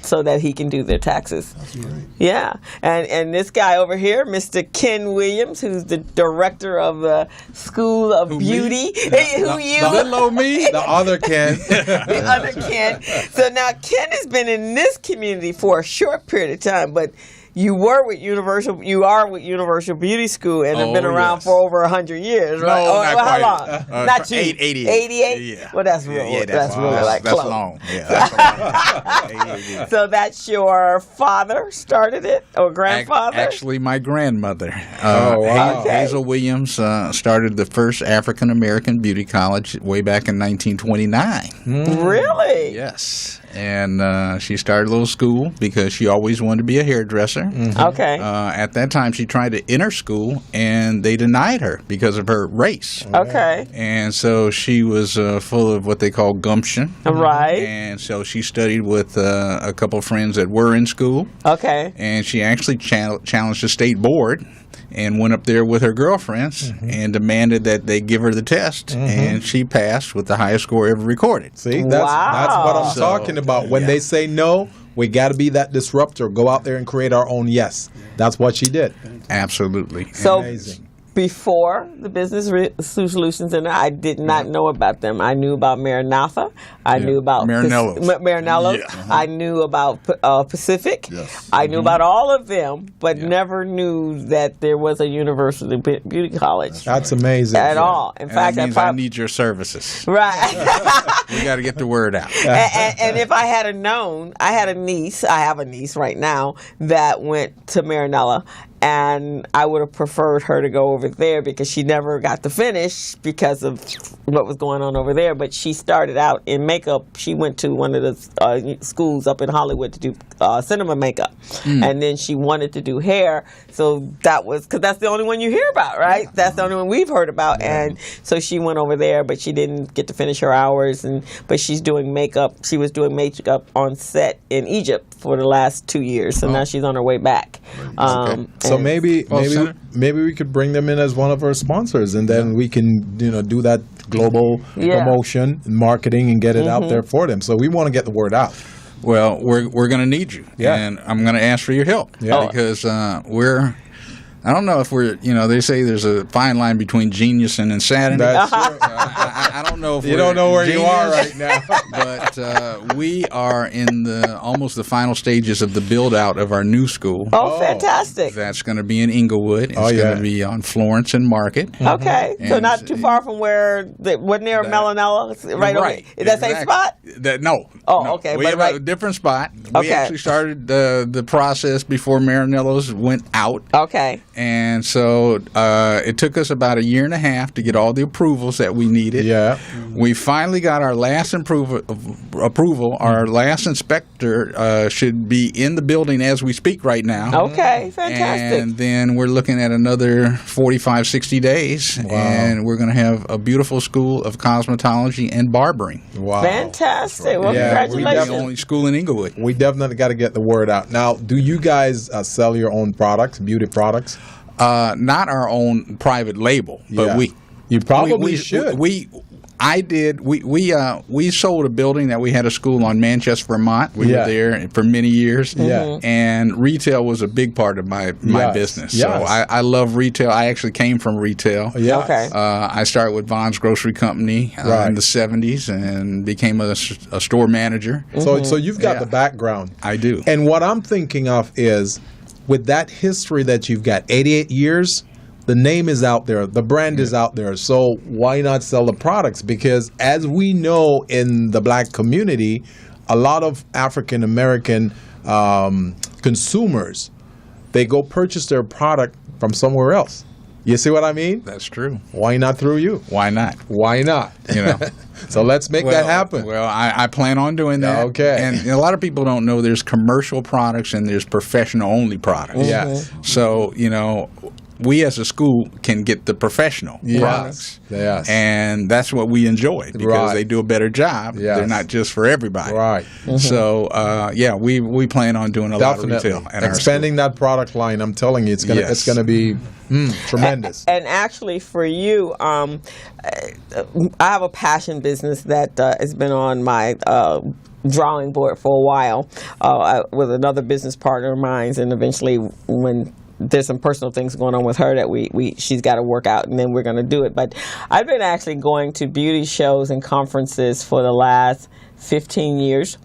so that he can do their taxes. That's great. Yeah, and this guy over here, Mr. Ken Williams, who's the director of the School of Beauty. The little old me, the other Ken. The other Ken. So now Ken has been in this community for a short period of time, but you are with Universal Beauty School and have been around for over 100 years, right? No, not quite. How long? Not you. 88. 88? Yeah. Well, that's real. Yeah, that's really like that's close. long. Yeah, that's long. 88. So that's your father started it, or grandfather? Actually, my grandmother, wow. Hazel Williams, started the first African American beauty college way back in 1929. Really? Yes. And she started a little school because she always wanted to be a hairdresser. Okay. At that time, she tried to enter school, and they denied her because of her race. Okay. And so she was full of what they call gumption. Right. And so she studied with a couple of friends that were in school. Okay. And she actually challenged the state board and went up there with her girlfriends and demanded that they give her the test. And she passed with the highest score ever recorded. See, that's what I'm So, talking about. When they say no, we got to be that disruptor. Go out there and create our own yes. That's what she did. Absolutely. So Amazing. before the Business Solutions Center, I did not know about them. I knew about Maranatha. I knew about Marinello's. Marinello's. Yeah. I knew about Pacific. Yes. I knew about all of them, but never knew that there was a University Beauty College That's amazing. at all. In And fact, that means I need your services. right. We got to get the word out. And if I had known, I had a niece. I have a niece right now that went to Marinella, and I would have preferred her to go over there because she never got to finish because of what was going on over there. But she started out in makeup. She went to one of the schools up in Hollywood to do cinema makeup, and then she wanted to do hair. So that was because that's the only one you hear about, right? That's the only one we've heard about. And so she went over there, but she didn't get to finish her hours. But she's doing makeup. She was doing makeup on set in Egypt for the last 2 years. So now she's on her way back. So maybe we could bring them in as one of our sponsors, and then we can do that global promotion and marketing and get it out there for them. So we want to get the word out. Well, we're going to need you, and I'm going to ask for your help because I don't know if they say there's a fine line between genius and insanity. That's true. I don't know if You don't know where you are right now. But we are in almost the final stages of the build out of our new school. Oh, fantastic. That's going to be in Inglewood. It's going to be on Florence and Market. Okay, so And not too far from where wasn't there Melanella right over? Is that same spot? No. Oh, no. okay, We but have right. a different spot. We Okay. actually started the process before Marinello's went out. Okay. And so it took us about 1.5 years to get all the approvals that we needed. Yeah. We finally got our last approval. Our last inspector should be in the building as we speak right now. Okay, fantastic. And then we're looking at another 45, 60 days. Wow. And we're going to have a beautiful school of cosmetology and barbering. Wow. Fantastic. Well, Yeah, we We're congratulations. the only school in Inglewood. We definitely got to get the word out. Now, do you guys sell your own products, beauty products? Not our own private label, but Yeah. You probably should. We sold a building that we had a school on Manchester, Vermont. We were there for many years. Yeah. And retail was a big part of my business. So I love retail. I actually came from retail. Yeah. Okay. I started with Vaughn's Grocery Company in the 70s and became a store manager. So you've got the background. I do. And what I'm thinking of is, with that history that you've got, 88 years, the name is out there, the brand is out there. So why not sell the products? Because as we know in the black community, a lot of African American consumers, they go purchase their product from somewhere else. You see what I mean? That's true. Why not through you? Why not? Why not? You know. So let's make that happen. Well, I plan on doing that. Okay. And a lot of people don't know there's commercial products and there's professional-only products. Yes. So, you know, we as a school can get the professional products. Yes. And that's what we enjoy because they do a better job. Yes. They're not just for everybody. Right. So, we plan on doing a lot of retail at expanding that product line. I'm telling you, it's gonna be tremendous. And actually, for you, I have a passion business that has been on my drawing board for a while with another business partner of mine, and eventually when there's some personal things going on with her that she's got to work out, and then we're going to do it. But I've been actually going to beauty shows and conferences for the last 15 years,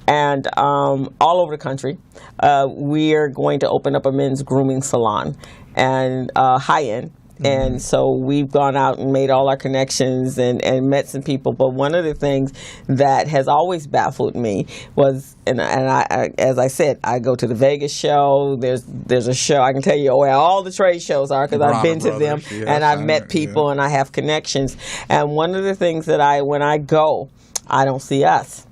and all over the country. We are going to open up a men's grooming salon, and high-end. And so we've gone out and made all our connections and met some people. But one of the things that has always baffled me was, and I, as I said, I go to the Vegas show. There's a show, I can tell you where all the trade shows are because I've been to them and I've met people and I have connections. And one of the things that when I go, I don't see us.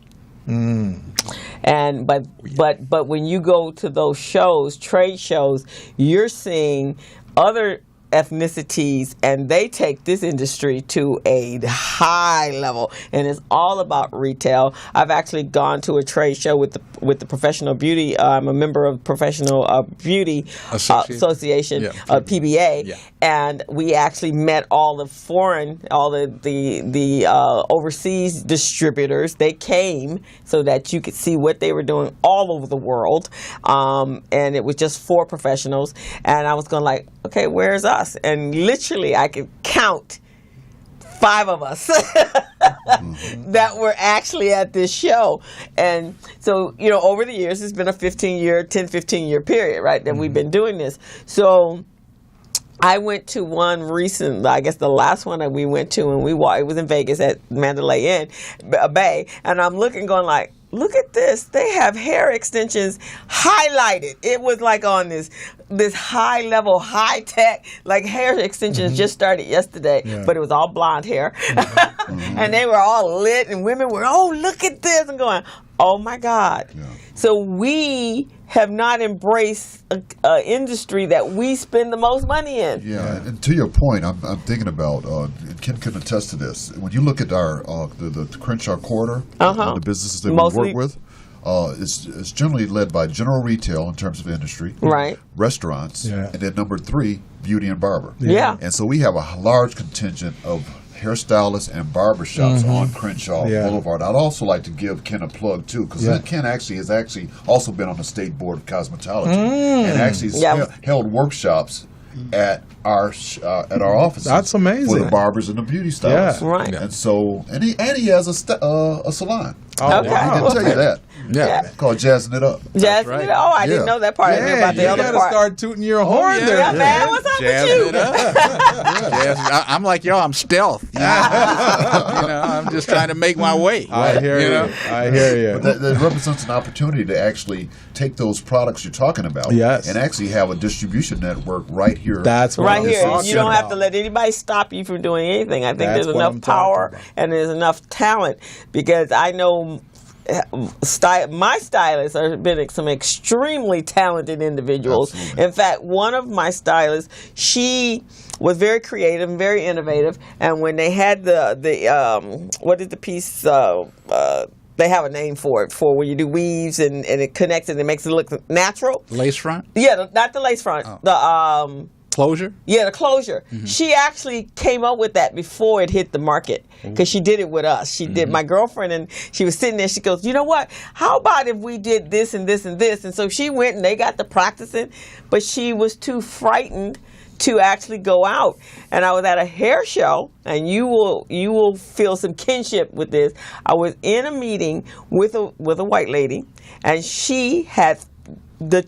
And but when you go to those shows, trade shows, you're seeing other ethnicities, and they take this industry to a high level, and it's all about retail. I've actually gone to a trade show with the Professional Beauty. I'm a member of Professional Beauty Association, PBA, and we actually met all the overseas distributors. They came so that you could see what they were doing all over the world, and it was just for professionals. And I was going like, okay, where's us? And literally, I could count 5 of us that were actually at this show. And so, you know, over the years, it's been a 10-15-year period, right, that we've been doing this. So I went to one recent, I guess the last one that we went to, and it was in Vegas at Mandalay Bay, and I'm looking going like, look at this. They have hair extensions highlighted. It was like on this high level, high tech, like hair extensions just started yesterday, but it was all blonde hair. And they were all lit, and women were, oh, look at this, and going, oh my God. Yeah. So we have not embraced an industry that we spend the most money in. Yeah, and to your point, I'm thinking about, and Ken can attest to this, when you look at our the Crenshaw Quarter, the businesses that we work with, it's generally led by general retail in terms of industry, right? Restaurants, and then number 3, beauty and barber. Yeah. And so we have a large contingent of hairstylists and barbershops on Crenshaw Boulevard. I'd also like to give Ken a plug too, because Ken has also been on the State Board of Cosmetology and actually held workshops at our offices. That's amazing. For the barbers and the beauty stylists. Yeah. Right. And so, and he has a salon. Oh, okay. He didn't tell you that. Yeah. Called Jazzing It Up. Jazzing It Up. Oh, I didn't know that part. I knew about the other part. You got to start tooting your horn there. Yeah, man. What's up with you? I'm like y'all. I'm stealth. You know, I'm just trying to make my way. I hear you. I hear you. But that represents an opportunity to actually take those products you're talking about and actually have a distribution network right here. That's what right here. You don't have to let anybody stop you from doing anything. I think there's enough power and there's enough talent, because I know my stylists have been some extremely talented individuals. Absolutely. In fact, one of my stylists, she was very creative and very innovative. And when they had what is the piece? They have a name for it, for when you do weaves and it connects and it makes it look natural. Lace front? Yeah, not the lace front. The closure? Yeah, the closure. Mm-hmm. She actually came up with that before it hit the market, because she did it with us. She did, my girlfriend, and she was sitting there. She goes, you know what? How about if we did this and this and this? And so she went and they got to practicing, but she was too frightened to actually go out. And I was at a hair show, and you will feel some kinship with this. I was in a meeting with a white lady, and she had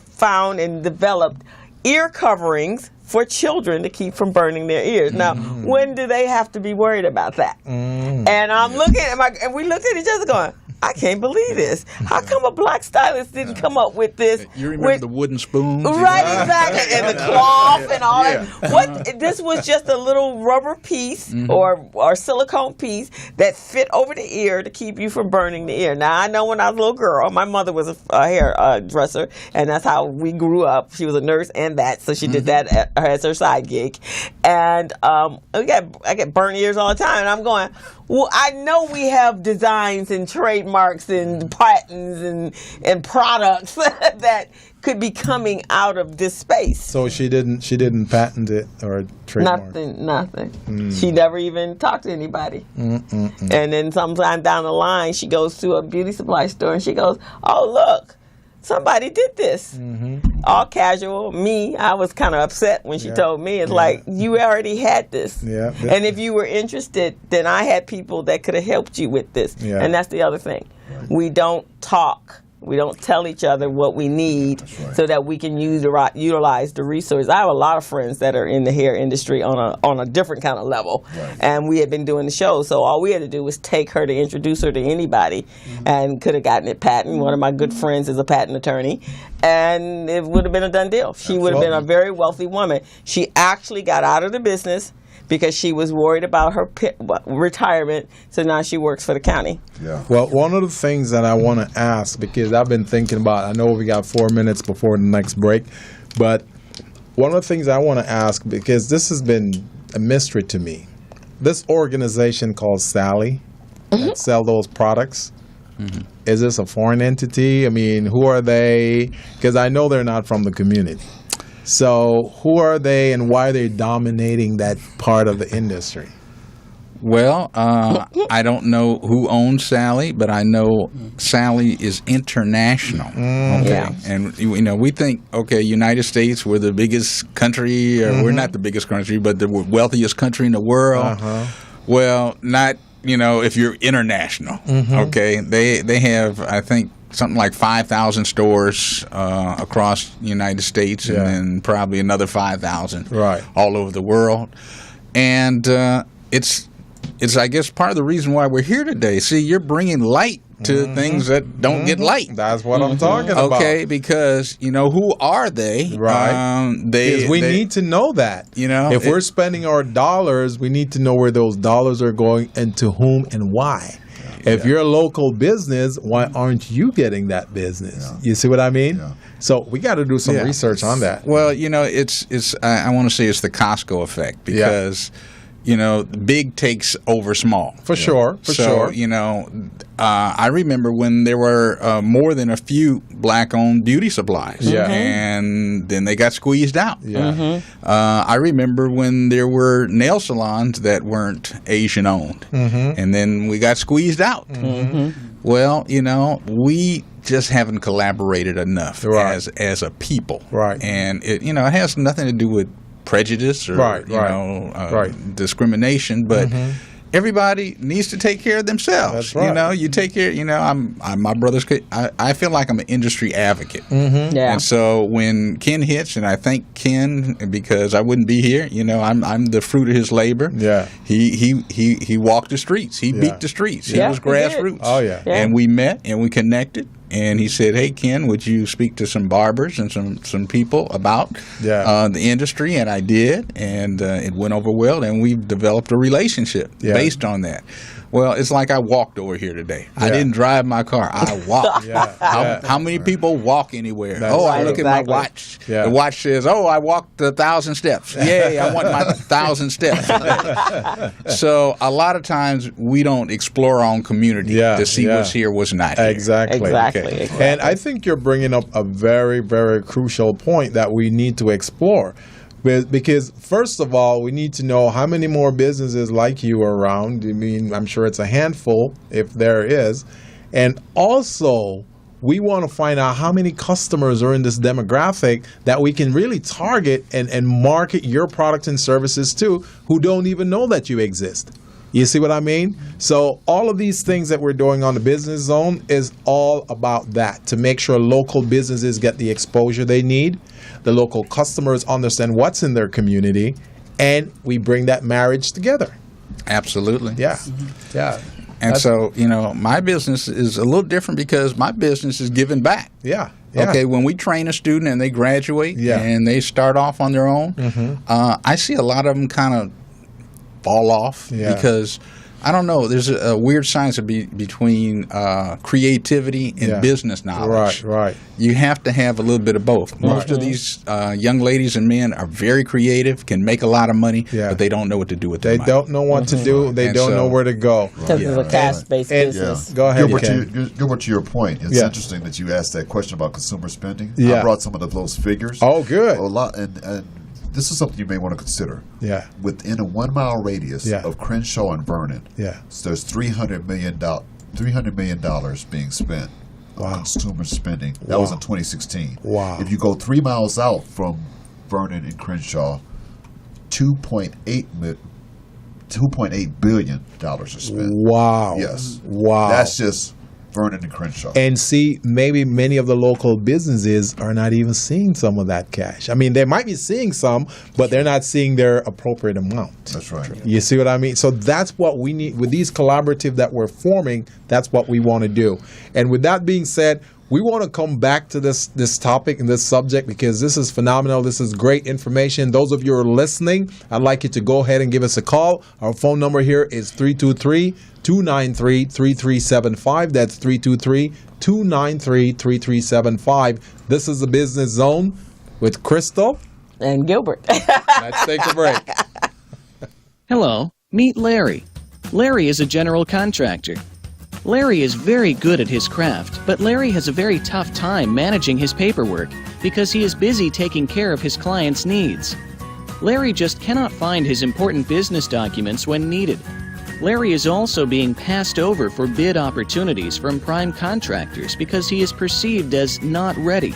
found and developed ear coverings for children to keep from burning their ears. Now, when do they have to be worried about that? And I'm looking at and we looked at each other going, I can't believe this. How come a black stylist didn't come up with this? You remember the wooden spoons? Right, exactly. And the cloth and all that. What? This was just a little rubber piece or silicone piece that fit over the ear to keep you from burning the ear. Now, I know when I was a little girl, my mother was a hair dresser, and that's how we grew up. She was a nurse and that, so she did that as her side gig. And I get burnt ears all the time, and I'm going, well, I know we have designs and trademarks and patents and products that could be coming out of this space. So she didn't patent it or trademark? Nothing. She never even talked to anybody. And then sometime down the line, she goes to a beauty supply store and she goes, oh, look, somebody did this. All casual. Me, I was kind of upset when she told me. It's like, you already had this. Yeah. And if you were interested, then I had people that could have helped you with this. Yeah. And that's the other thing. We don't talk. We don't tell each other what we need so that we can utilize the resources. I have a lot of friends that are in the hair industry on a different kind of level. And we had been doing the show, so all we had to do was take her to introduce her to anybody and could have gotten it patent. One of my good friends is a patent attorney, and it would have been a done deal. She would have been a very wealthy woman. She actually got out of the business because she was worried about her retirement, so now she works for the county. Yeah. Well, one of the things that I want to ask, because I've been thinking about, I know we got 4 minutes before the next break, but one of the things I want to ask, because this has been a mystery to me, this organization called Sally that sell those products, is this a foreign entity? I mean, who are they? Because I know they're not from the community. So who are they and why are they dominating that part of the industry? Well, I don't know who owns Sally, but I know Sally is international. Okay, Yeah. and we think, okay, United States, we're the biggest country, or we're not the biggest country, but the wealthiest country in the world. Well, not if you're international. Okay, they have, I think, something like 5,000 stores across the United States, and then probably another 5,000 all over the world. And it's I guess part of the reason why we're here today. See, you're bringing light to things that don't get light. That's what I'm talking about. Okay, because who are they? Right. Because we need to know that. If we're spending our dollars, we need to know where those dollars are going and to whom and why. If you're a local business, why aren't you getting that business? You see what I mean? So we got to do some research on that. Well, it's I want to say it's the Costco effect, because big takes over small. For sure. I remember when there were more than a few black-owned beauty supplies, and then they got squeezed out. I remember when there were nail salons that weren't Asian-owned, and then we got squeezed out. Well, we just haven't collaborated enough as a people, and it has nothing to do with prejudice or discrimination, but everybody needs to take care of themselves. That's right. You take care. I'm my brother's. I feel like I'm an industry advocate. And so when Ken hits, and I thank Ken because I wouldn't be here. I'm the fruit of his labor. He walked the streets. He beat the streets. He was grassroots. And we met and we connected. And he said, "Hey, Ken, would you speak to some barbers and some people about the industry?" And I did, and it went over well, and we've developed a relationship based on that. Well, it's like I walked over here today. I didn't drive my car. I walked. How many people walk anywhere? I look at my watch. The watch says, I walked 1,000 steps. Yay, I want my 1,000 steps. So a lot of times we don't explore our own community to see what's here, what's not here. Exactly. Exactly. And I think you're bringing up a very, very crucial point that we need to explore. Because first of all, we need to know how many more businesses like you are around. I mean, I'm sure it's a handful if there is. And also, we want to find out how many customers are in this demographic that we can really target and market your products and services to who don't even know that you exist. You see what I mean? So all of these things that we're doing on the Business Zone is all about that, to make sure local businesses get the exposure they need, the local customers understand what's in their community, and we bring that marriage together. Absolutely. Yeah. Yeah. And so, my business is a little different because my business is giving back. Yeah. Okay, when we train a student and they graduate and they start off on their own, I see a lot of them kind of fall off because, I don't know, there's a weird science between creativity and business knowledge. Right. You have to have a little bit of both. Most of these young ladies and men are very creative, can make a lot of money, but they don't know what to do with their money. They don't know what to do. They don't know where to go. Because it's a cash-based business. Go ahead, Gilbert, to your point, it's interesting that you asked that question about consumer spending. Yeah. I brought some of those figures. Oh, good. A lot, and this is something you may want to consider. Yeah. Within a 1 mile radius of Crenshaw and Vernon, so there's $300 million being spent on consumer spending. That was in 2016. Wow. If you go 3 miles out from Vernon and Crenshaw, $2.8 billion are spent. Wow. Yes. Wow. That's just Vernon and Crenshaw. And see, maybe many of the local businesses are not even seeing some of that cash. I mean, they might be seeing some, but they're not seeing their appropriate amount. That's right. You see what I mean? So that's what we need with these collaborative that we're forming. That's what we want to do. And with that being said, we want to come back to this topic and this subject because this is phenomenal. This is great information. Those of you who are listening, I'd like you to go ahead and give us a call. Our phone number here is 323-293-3375. That's 323-293-3375. This is the Business Zone with Crystal and Gilbert. Let's take a break. Hello, meet Larry. Larry is a general contractor. Larry is very good at his craft, but Larry has a very tough time managing his paperwork because he is busy taking care of his clients' needs. Larry just cannot find his important business documents when needed. Larry is also being passed over for bid opportunities from prime contractors because he is perceived as not ready.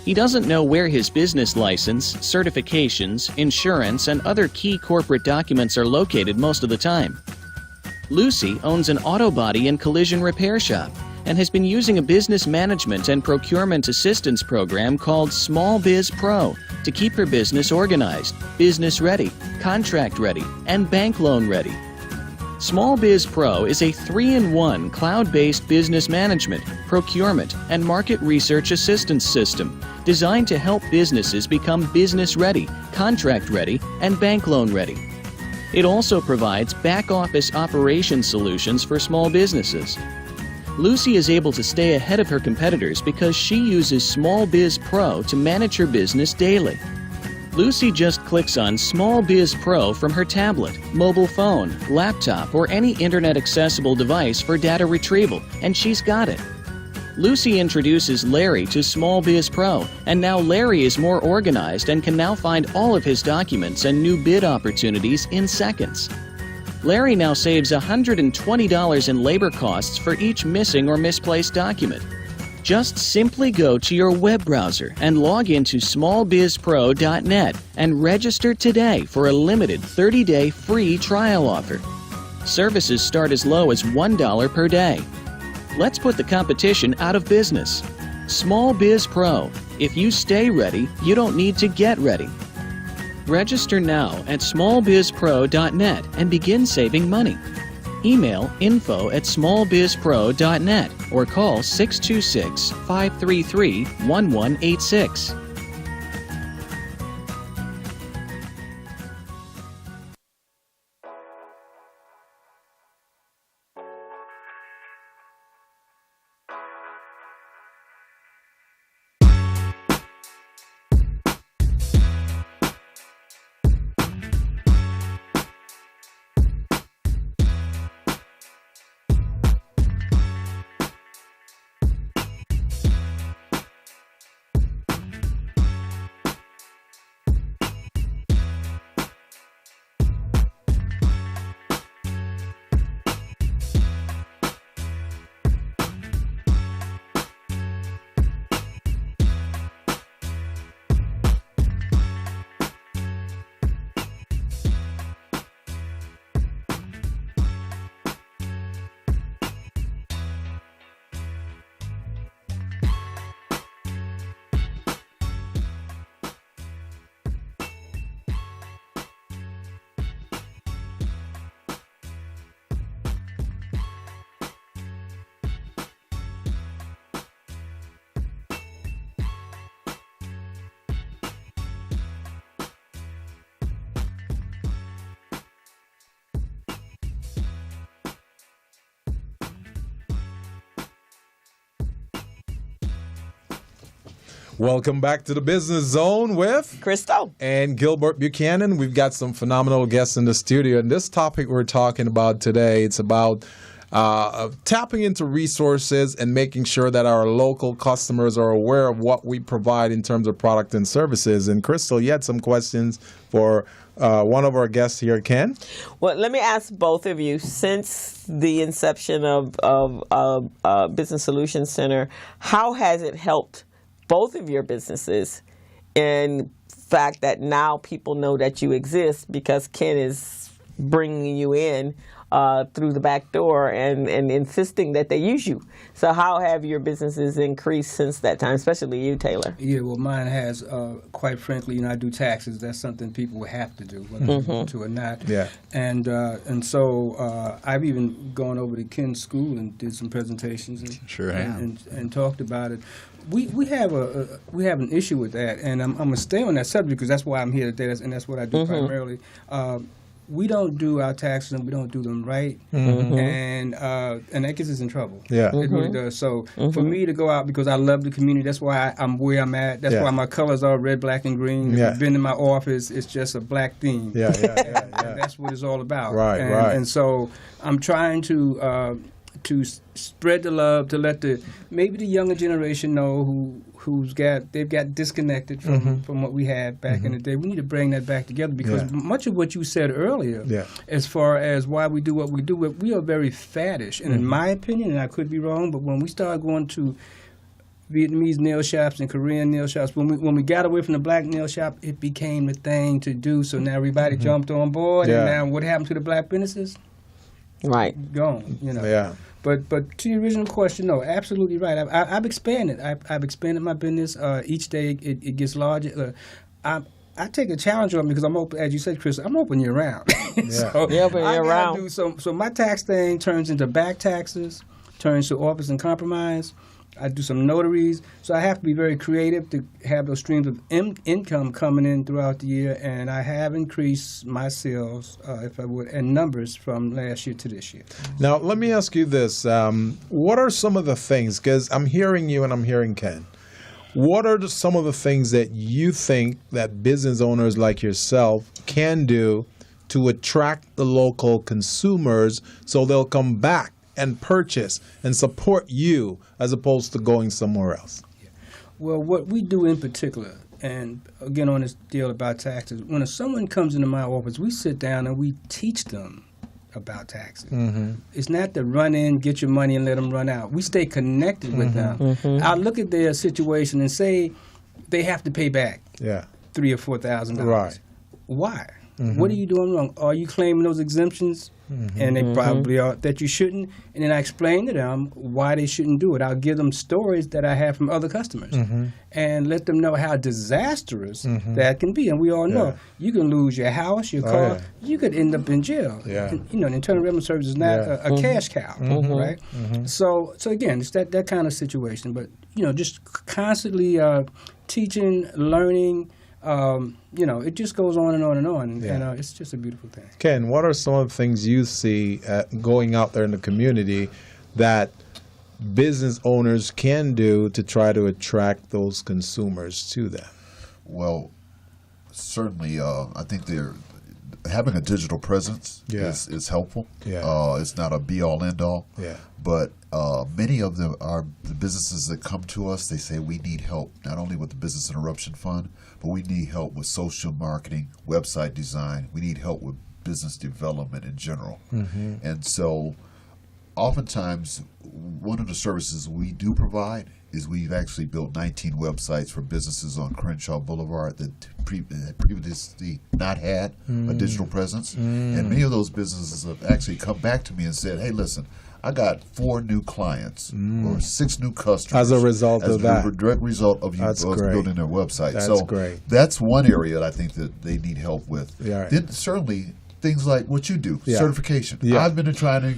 He doesn't know where his business license, certifications, insurance, and other key corporate documents are located most of the time. Lucy owns an auto body and collision repair shop and has been using a business management and procurement assistance program called Small Biz Pro to keep her business organized, business ready, contract ready, and bank loan ready. Small Biz Pro is a 3-in-1 cloud-based business management, procurement, and market research assistance system designed to help businesses become business ready, contract ready, and bank loan ready. It also provides back-office operation solutions for small businesses. Lucy is able to stay ahead of her competitors because she uses Small Biz Pro to manage her business daily. Lucy just clicks on Small Biz Pro from her tablet, mobile phone, laptop, or any internet-accessible device for data retrieval, and she's got it. Lucy introduces Larry to Small Biz Pro, and now Larry is more organized and can now find all of his documents and new bid opportunities in seconds. Larry now saves $120 in labor costs for each missing or misplaced document. Just simply go to your web browser and log into smallbizpro.net and register today for a limited 30-day free trial offer. Services start as low as $1 per day. Let's put the competition out of business. Small Biz Pro. If you stay ready, you don't need to get ready. Register now at smallbizpro.net and begin saving money. Email info@smallbizpro.net or call 626-533-1186. Welcome back to the Business Zone with Crystal and Gilbert Buchanan. We've got some phenomenal guests in the studio. And this topic we're talking about today, it's about tapping into resources and making sure that our local customers are aware of what we provide in terms of product and services. And Crystal, you had some questions for one of our guests here, Ken. Well, let me ask both of you, since the inception of Business Solutions Center, how has it helped both of your businesses in fact that now people know that you exist because Ken is bringing you in through the back door and insisting that they use you. So how have your businesses increased since that time, especially you, Taylor? Yeah, well, mine has, quite frankly, I do taxes. That's something people have to do, whether they want to or not. Yeah. And so I've even gone over to Ken's school and did some presentations and talked about it. We have an issue with that, and I'm going to stay on that subject because that's why I'm here today, and that's what I do primarily. We don't do our taxes and we don't do them right, and that gets us in trouble. Yeah, it really does. So for me to go out because I love the community, that's why I'm where I'm at. That's why my colors are red, black, and green. If you've been in my office, it's just a black theme. Yeah. And that's what it's all about. Right. And so I'm trying to spread the love, to let maybe the younger generation know they've got disconnected from what we had back in the day. We need to bring that back together because much of what you said earlier, as far as why we do what we do, we are very faddish. And in my opinion, and I could be wrong, but when we started going to Vietnamese nail shops and Korean nail shops, when we got away from the black nail shop, it became the thing to do. So now everybody jumped on board. And now what happened to the black businesses? Right. Gone, Yeah. But to your original question, no, absolutely right. I've expanded. I've expanded my business. Each day it gets larger. I take a challenge on me because I'm open, as you said, Chris. I'm open year round. So open year round. So my tax thing turns into back taxes, turns to office and compromise. I do some notaries, so I have to be very creative to have those streams of income coming in throughout the year, and I have increased my sales, if I would, and numbers from last year to this year. Now, let me ask you this. What are some of the things, because I'm hearing you and I'm hearing Ken, what are some of the things that you think that business owners like yourself can do to attract the local consumers so they'll come back and purchase and support you as opposed to going somewhere else? Well, what we do in particular, and again on this deal about taxes, when someone comes into my office, we sit down and we teach them about taxes. It's not to run in, get your money, and let them run out. We stay connected with them. I'll look at their situation and say they have to pay back $3,000 or $4,000. Right. Why? What are you doing wrong? Are you claiming those exemptions? And they probably are, that you shouldn't. And then I explain to them why they shouldn't do it. I'll give them stories that I have from other customers and let them know how disastrous that can be. And we all know you can lose your house, your car, you could end up in jail. And, the Internal Revenue Service is not a cash cow, right? So again, it's that kind of situation. But, just constantly teaching, learning, it just goes on and on and on, and it's just a beautiful thing. Ken, what are some of the things you see going out there in the community that business owners can do to try to attract those consumers to them? Well, certainly, I think having a digital presence is helpful. It's not a be-all, end-all. But many of the businesses that come to us, they say we need help not only with the Business Interruption Fund, but we need help with social marketing, website design. We need help with business development in general. And so oftentimes one of the services we do provide is we've actually built 19 websites for businesses on Crenshaw Boulevard that had previously not had a digital presence. And many of those businesses have actually come back to me and said, hey, listen, I got 4 new clients or 6 new customers as a result of that. As a direct result of you building their website. That's great. That's one area that I think that they need help with. Right. Then certainly things like what you do, certification. Yeah. I've been trying to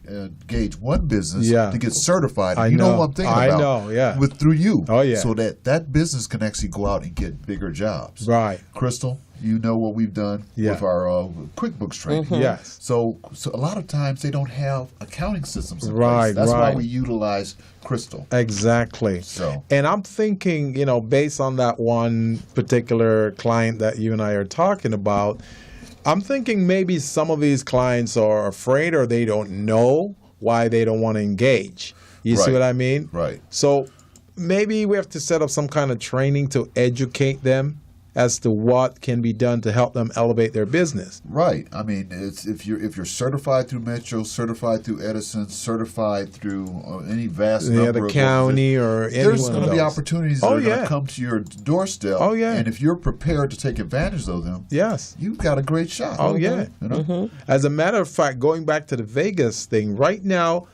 engage one business to get certified. I you know know. what I'm thinking about? I know, yeah. Through you. Oh, yeah. So that business can actually go out and get bigger jobs. Right. Crystal, you know what we've done with our QuickBooks training. Yes. So a lot of times they don't have accounting systems in Right, place. That's why right. we utilize Crystal. Exactly. So. And I'm thinking, based on that one particular client that you and I are talking about, I'm thinking maybe some of these clients are afraid or they don't know why they don't want to engage. You see what I mean? Right. So maybe we have to set up some kind of training to educate them as to what can be done to help them elevate their business. Right. I mean, it's if you're certified through Metro, certified through Edison, certified through any vast number The of county or any there's one going of to be those. opportunities that are going to come to your doorstep. Oh, yeah. And if you're prepared to take advantage of them, yes, you've got a great shot. Oh, yeah. You know? As a matter of fact, going back to the Vegas thing, right now,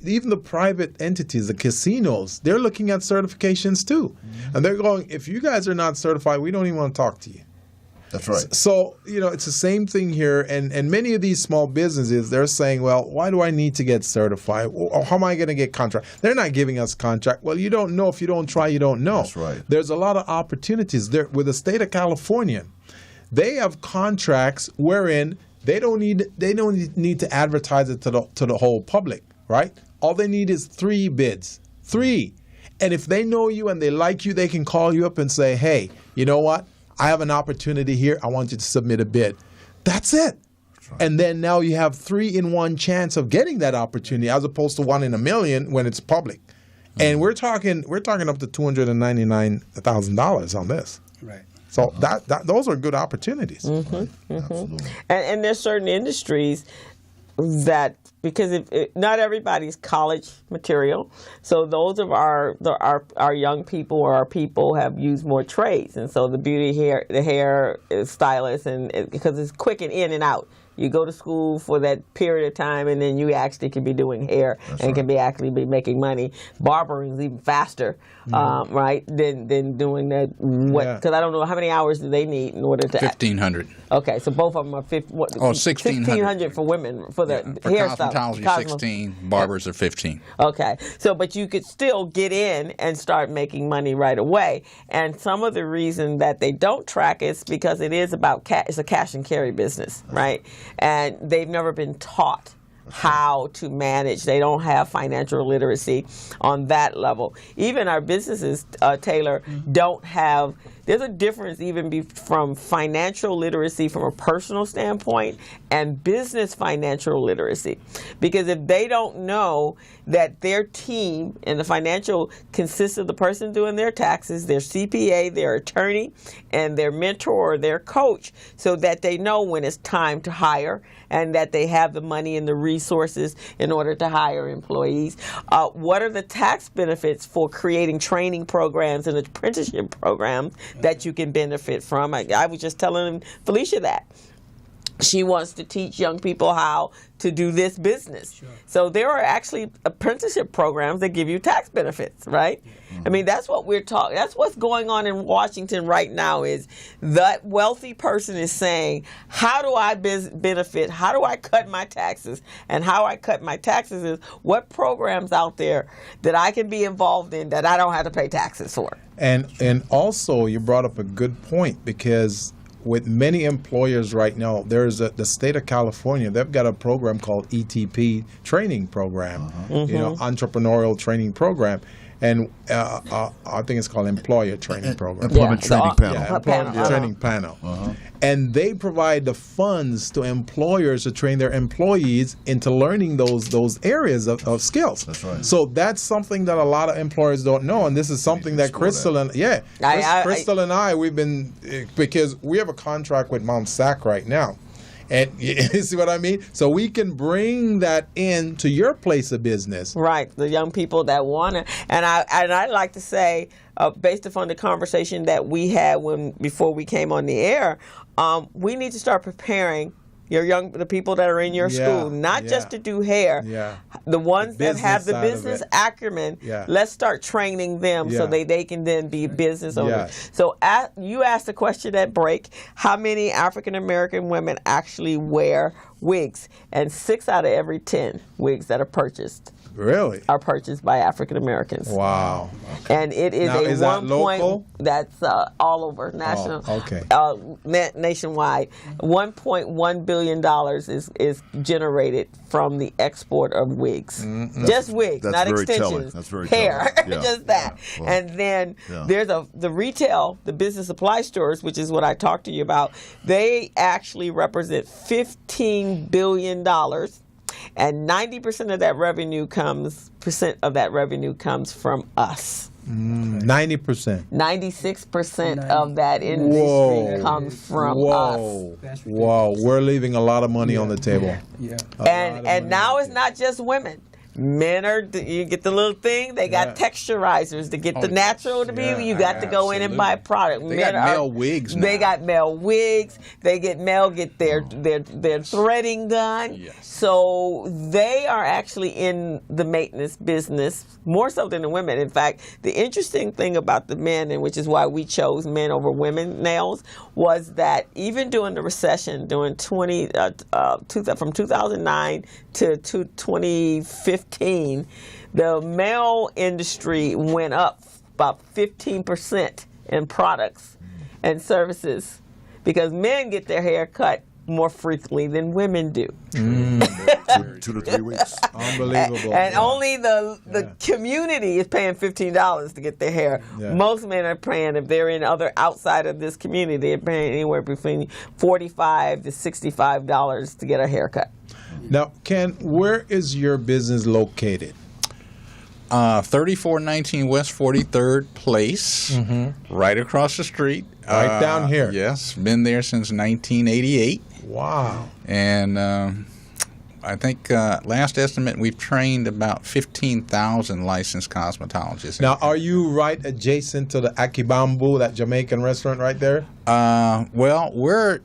even the private entities, the casinos, they're looking at certifications too. And they're going, if you guys are not certified, we don't even want to talk to you. That's right. So, it's the same thing here. And many of these small businesses, they're saying, well, why do I need to get certified? Or how am I going to get contract? They're not giving us contract. Well, you don't know. If you don't try, you don't know. That's right. There's a lot of opportunities there with the state of California. They have contracts wherein they don't need to advertise it to the whole public, right? All they need is 3 bids. 3. And if they know you and they like you, they can call you up and say, hey, you know what? I have an opportunity here. I want you to submit a bid. That's it. Right. And then now you have 3 in 1 chance of getting that opportunity as opposed to 1 in a million when it's public. And we're talking up to $299,000 on this. Right. So those are good opportunities. Absolutely. And there's certain industries that, because not everybody's college material, so those of our young people or our people have used more trades, and so the hair stylist, and because it's quick and in and out. You go to school for that period of time, and then you actually can be doing hair can be actually be making money. Barbering is even faster, right, than doing that. Because I don't know how many hours do they need in order to 1,500. Okay, so both of them are 1,600 for women for the hairstyle. Cosmetology 16, barbers are 15. Okay, so but you could still get in and start making money right away. And some of the reason that they don't track is because it is about it's a cash and carry business, right? And they've never been taught how to manage. They don't have financial literacy on that level. Even our businesses, Taylor, don't have. There's a difference even from financial literacy from a personal standpoint and business financial literacy. Because if they don't know that their team and the financial consists of the person doing their taxes, their CPA, their attorney, and their mentor or their coach, so that they know when it's time to hire and that they have the money and the resources in order to hire employees. What are the tax benefits for creating training programs and apprenticeship programs that you can benefit from? I was just telling Felicia that. She wants to teach young people how to do this business. Sure. So there are actually apprenticeship programs that give you tax benefits, right? Mm-hmm. I mean, that's what we're talking. That's what's going on in Washington right now. Is that wealthy person is saying, how do I benefit? How do I cut my taxes? And how I cut my taxes is what programs out there that I can be involved in that I don't have to pay taxes for. And also, you brought up a good point, because with many employers right now, there's the state of California, they've got a program called ETP training program, entrepreneurial training program. And I think it's called employer training program. Employment training panel. Employment training panel. And they provide the funds to employers to train their employees into learning those areas of skills. That's right. So that's something that a lot of employers don't know, and this is something that Crystal and Crystal and I, we've been, because we have a contract with Mount Sac right now. And you see what I mean? So we can bring that into your place of business. Right, the young people that want to. And I'd like to say, based upon the conversation that we had before we came on the air, we need to start preparing the people that are in your school, not just to do hair. The ones that have the business acumen, let's start training them so they can then be business owners. So you asked the question at break, how many African American women actually wear wigs? And 6 out of every 10 wigs that are purchased are purchased by African Americans. Wow. And it is now, is that local? That's all over, national, nationwide. $1.1 billion is generated from the export of wigs. Just wigs, not extensions. That's very hair, telling. just that. Well, and then there's the retail, the business supply stores, which is what I talked to you about. They actually represent $15 billion. And 90% of that revenue comes from us. 90%. 96% of that industry comes from us. Whoa, we're leaving a lot of money on the table. And now it's not just women. Men you get the little thing, they got texturizers to get the natural to be, you got to go in and buy product. They got male wigs now. They got male wigs, they get their threading done. So they are actually in the maintenance business more so than the women. In fact, the interesting thing about the men, and which is why we chose men over women nails, was that even during the recession, during from 2009 to 2015, the male industry went up about 15% in products and services because men get their hair cut more frequently than women do. 2 to 3 weeks. Unbelievable. And only the community is paying $15 to get their hair. Most men are paying, if they're in outside of this community, they're paying anywhere between $45 to $65 to get a haircut. Now, Ken, where is your business located? 3419 West 43rd Place, right across the street. Right down here. Yes, been there since 1988. Wow. And I think last estimate, we've trained about 15,000 licensed cosmetologists. Now, are you right adjacent to the Akibambu, that Jamaican restaurant right there? Well, we're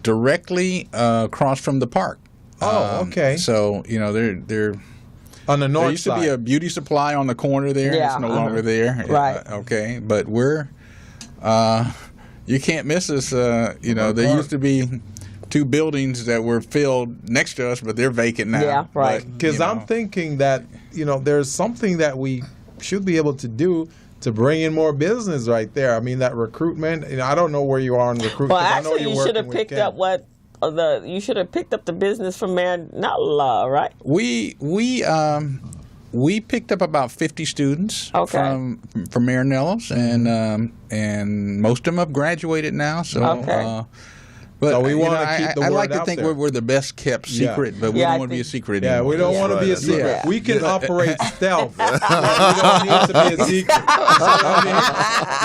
directly across from the park. Oh, okay. So, they're on the north side. There used to be a beauty supply on the corner there. Yeah, it's no longer there. Right. Okay. But we're, you can't miss us. There used to be 2 buildings that were filled next to us, but they're vacant now. Yeah, right. Because I'm thinking that, there's something that we should be able to do to bring in more business right there. I mean, that recruitment, I don't know where you are in recruitment. Well, actually, you should have picked up you should have picked up the business from Marinella, right? We picked up about 50 students from Marinella's, and most of them have graduated now. So, but we want to keep the word I like to out think there. we're the best kept secret, but we don't want to be a secret anymore. Yeah, we don't want to be a secret. Yeah. We can operate stealth. We don't need to be a secret.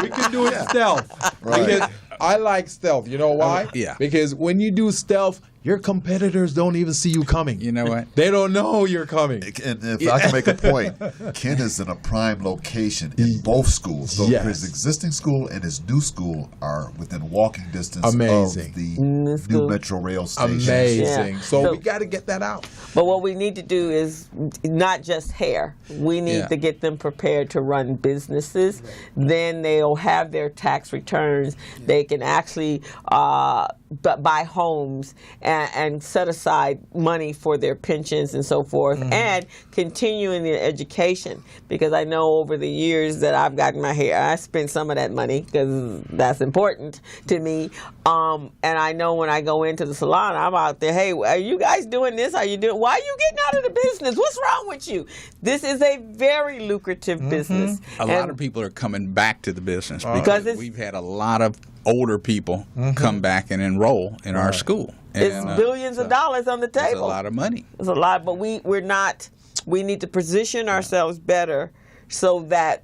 We can do it stealth. Right. Because I like stealth. You know why? Because when you do stealth, your competitors don't even see you coming. You know what? They don't know you're coming. And if I can make a point, Ken is in a prime location in both schools. So his existing school and his new school are within walking distance of the new Metro Rail station. Amazing. Yeah. So we got to get that out. But what we need to do is not just hair. We need to get them prepared to run businesses. Then they'll have their tax returns. They can actually buy homes and set aside money for their pensions and so forth, and continuing their education. Because I know over the years that I've gotten my hair, I spent some of that money because that's important to me. And I know when I go into the salon, I'm out there, hey, are you guys doing this? Why are you getting out of the business? What's wrong with you? This is a very lucrative business. A lot of people are coming back to the business because we've had a lot of older people come back and enroll in our school. It's billions of dollars on the table. It's a lot of money. It's a lot, but we're not. We need to position ourselves better so that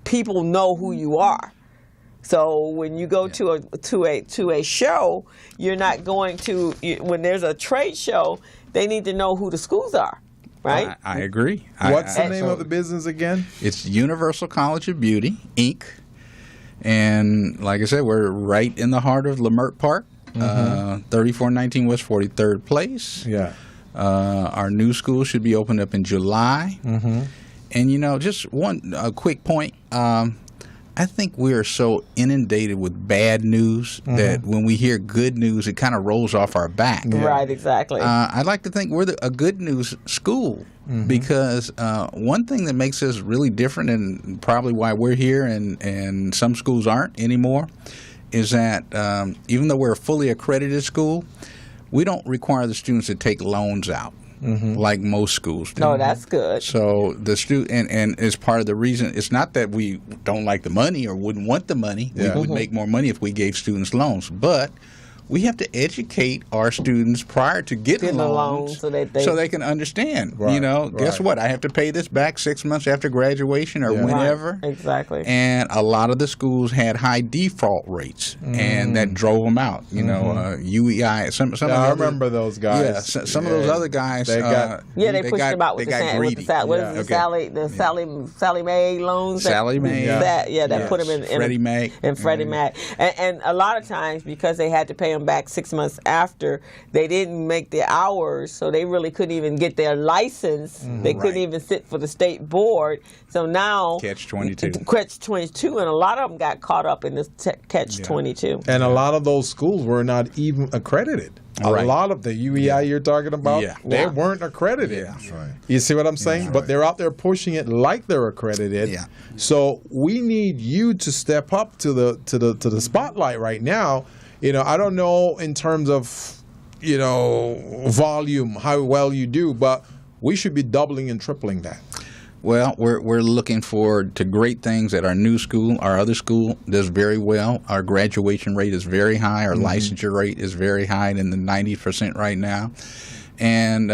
people know who you are. So when you go to a show, you're not going to. When there's a trade show, they need to know who the schools are, right? I agree. What's the name of the business again? It's Universal College of Beauty, Inc. And like I said, we're right in the heart of Leimert Park. 3419 West 43rd Place. Yeah. Our new school should be opened up in July. And, just a quick point. I think we are so inundated with bad news that when we hear good news, it kind of rolls off our back. Right, exactly. I'd like to think we're a good news school because one thing that makes us really different and probably why we're here and some schools aren't anymore is that even though we're a fully accredited school, we don't require the students to take loans out. Like most schools do. No, that's good. So the student and as part of the reason, it's not that we don't like the money or wouldn't want the money. We would make more money if we gave students loans, but we have to educate our students prior to getting loans so they can understand. Right, guess what? I have to pay this back 6 months after graduation or whenever. Right, exactly. And a lot of the schools had high default rates, and that drove them out. UEI. Some I remember those guys. Yeah, some of those other guys. They pushed them out with greedy. the Sally Mae loans. Sally Mae. That put them in Freddie Mac. And Freddie Mac. And a lot of times because they had to pay them back 6 months after, they didn't make the hours, so they really couldn't even get their license. They couldn't even sit for the state board. So now Catch-22, and a lot of them got caught up in this Catch-22. And a lot of those schools were not even accredited. A lot of the UEI you're talking about, they weren't accredited. That's right. You see what I'm saying? But they're out there pushing it like they're accredited. Yeah. So we need you to step up to the spotlight right now. I don't know in terms of, volume, how well you do, but we should be doubling and tripling that. Well, we're looking forward to great things at our new school. Our other school does very well. Our graduation rate is very high. Our licensure rate is very high, in the 90% right now. And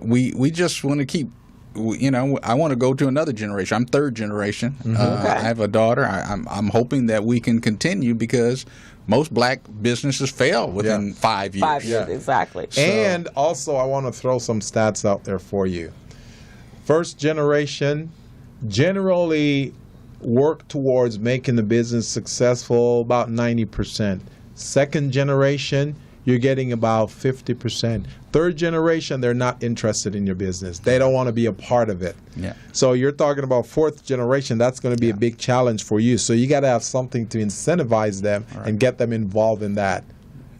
we just want to keep. I want to go to another generation. I'm third generation. I have a daughter. I'm hoping that we can continue because most black businesses fail within 5 years. 5 years, exactly. So. And also, I want to throw some stats out there for you. First generation generally work towards making the business successful about 90%. Second generation, you're getting about 50%. Third generation, they're not interested in your business. They don't want to be a part of it. Yeah. So you're talking about fourth generation. That's going to be a big challenge for you. So you got to have something to incentivize them and get them involved in that.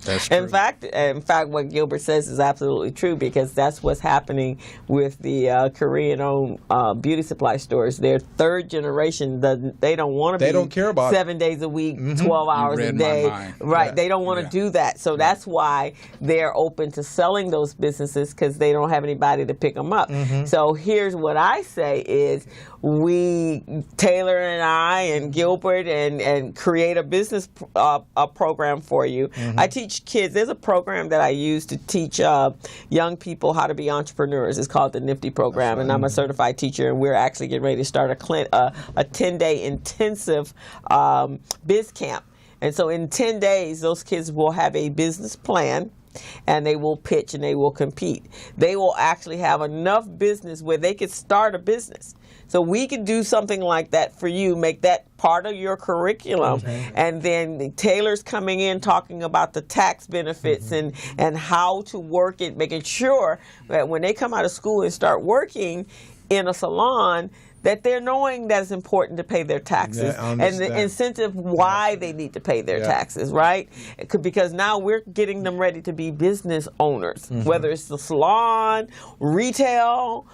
That's true. In fact, what Gilbert says is absolutely true because that's what's happening with the Korean-owned beauty supply stores. They're third generation. They don't want to be. They don't care about 7 days a week, 12 hours a day. Right. They don't want to do that. So that's why they're open to selling those businesses because they don't have anybody to pick them up. So here's what I say is Taylor and I and Gilbert and create a business program for you. I teach kids. There's a program that I use to teach young people how to be entrepreneurs. It's called the Nifty program, and I'm a certified teacher, and we're actually getting ready to start a 10-day intensive biz camp. And so in 10 days, those kids will have a business plan, and they will pitch and they will compete. They will actually have enough business where they could start a business. So we could do something like that for you, make that part of your curriculum. And then Taylor's coming in talking about the tax benefits and how to work it, making sure that when they come out of school and start working in a salon, that they're knowing that it's important to pay their taxes and the incentive why they need to pay their taxes, right? Because now we're getting them ready to be business owners, whether it's the salon, retail,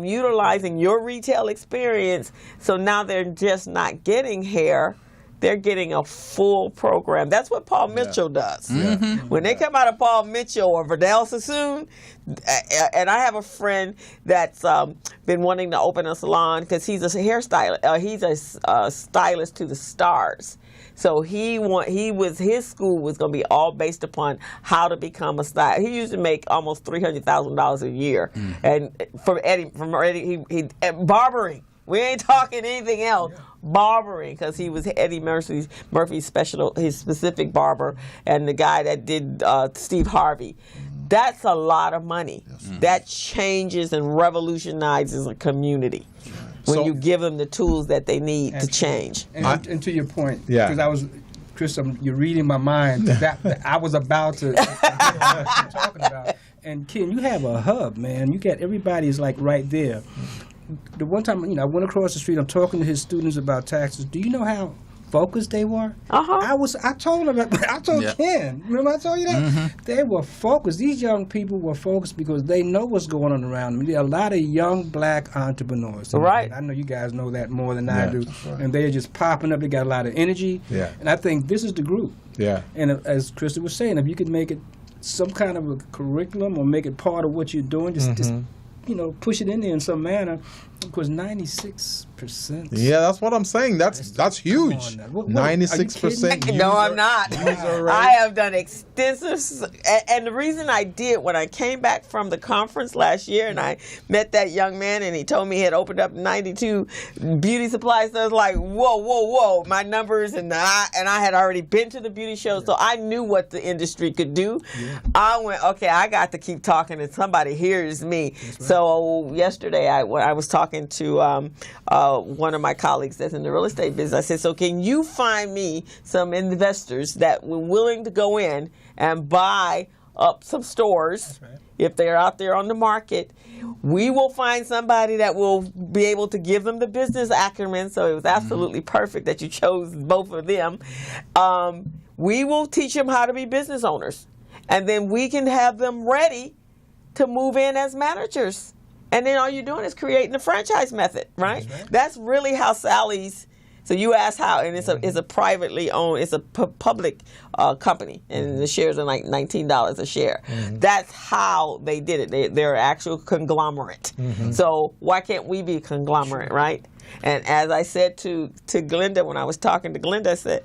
utilizing your retail experience. So now they're just not getting hair. They're getting a full program. That's what Paul Mitchell does. When they come out of Paul Mitchell or Vidal Sassoon, and I have a friend that's been wanting to open a salon because he's a hairstylist. He's a stylist to the stars. So his school was going to be all based upon how to become a stylist. He used to make almost $300,000 a year, and from Eddie, he barbering. We ain't talking anything else. Barbering, because he was Eddie Murphy's his specific barber, and the guy that did Steve Harvey. That's a lot of money. That changes and revolutionizes a community when you give them the tools that they need to change. And to your point, because I was Chris, you're reading my mind. That I was about to what you're talking about. And Ken, you have a hub, man. You got everybody's like right there. The one time, I went across the street. I'm talking to his students about taxes. Do you know how focused they were? I told them. I told Ken. Remember I told you that? Mm-hmm. They were focused. These young people were focused because they know what's going on around them. There are a lot of young black entrepreneurs. Right. I know you guys know that more than I do. Right. And they're just popping up. They got a lot of energy. Yeah. And I think this is the group. Yeah. And as Krista was saying, if you could make it some kind of a curriculum or make it part of what you're doing, just push it in there in some manner. Because 96%. Yeah, that's what I'm saying. That's huge. 96%. No, I'm not. I have done extensive, and the reason I did when I came back from the conference last year, and I met that young man, and he told me he had opened up 92 beauty supply stores. Like, whoa, my numbers, and I had already been to the beauty show, so I knew what the industry could do. Yeah. I went, okay, I got to keep talking, and somebody hears me. Right. So yesterday, I was talking to one of my colleagues that's in the real estate business. I said, so can you find me some investors that were willing to go in and buy up some stores if they're out there on the market? We will find somebody that will be able to give them the business acumen. So it was absolutely perfect that you chose both of them. We will teach them how to be business owners, and then we can have them ready to move in as managers. And then all you're doing is creating the franchise method, right? That's really how Sally's. So you asked how, and it's a privately owned, it's a public company, and the shares are like $19 a share. Mm-hmm. That's how they did it. They're an actual conglomerate. Mm-hmm. So why can't we be a conglomerate, right? And as I said to Glenda when I was talking to Glenda, I said,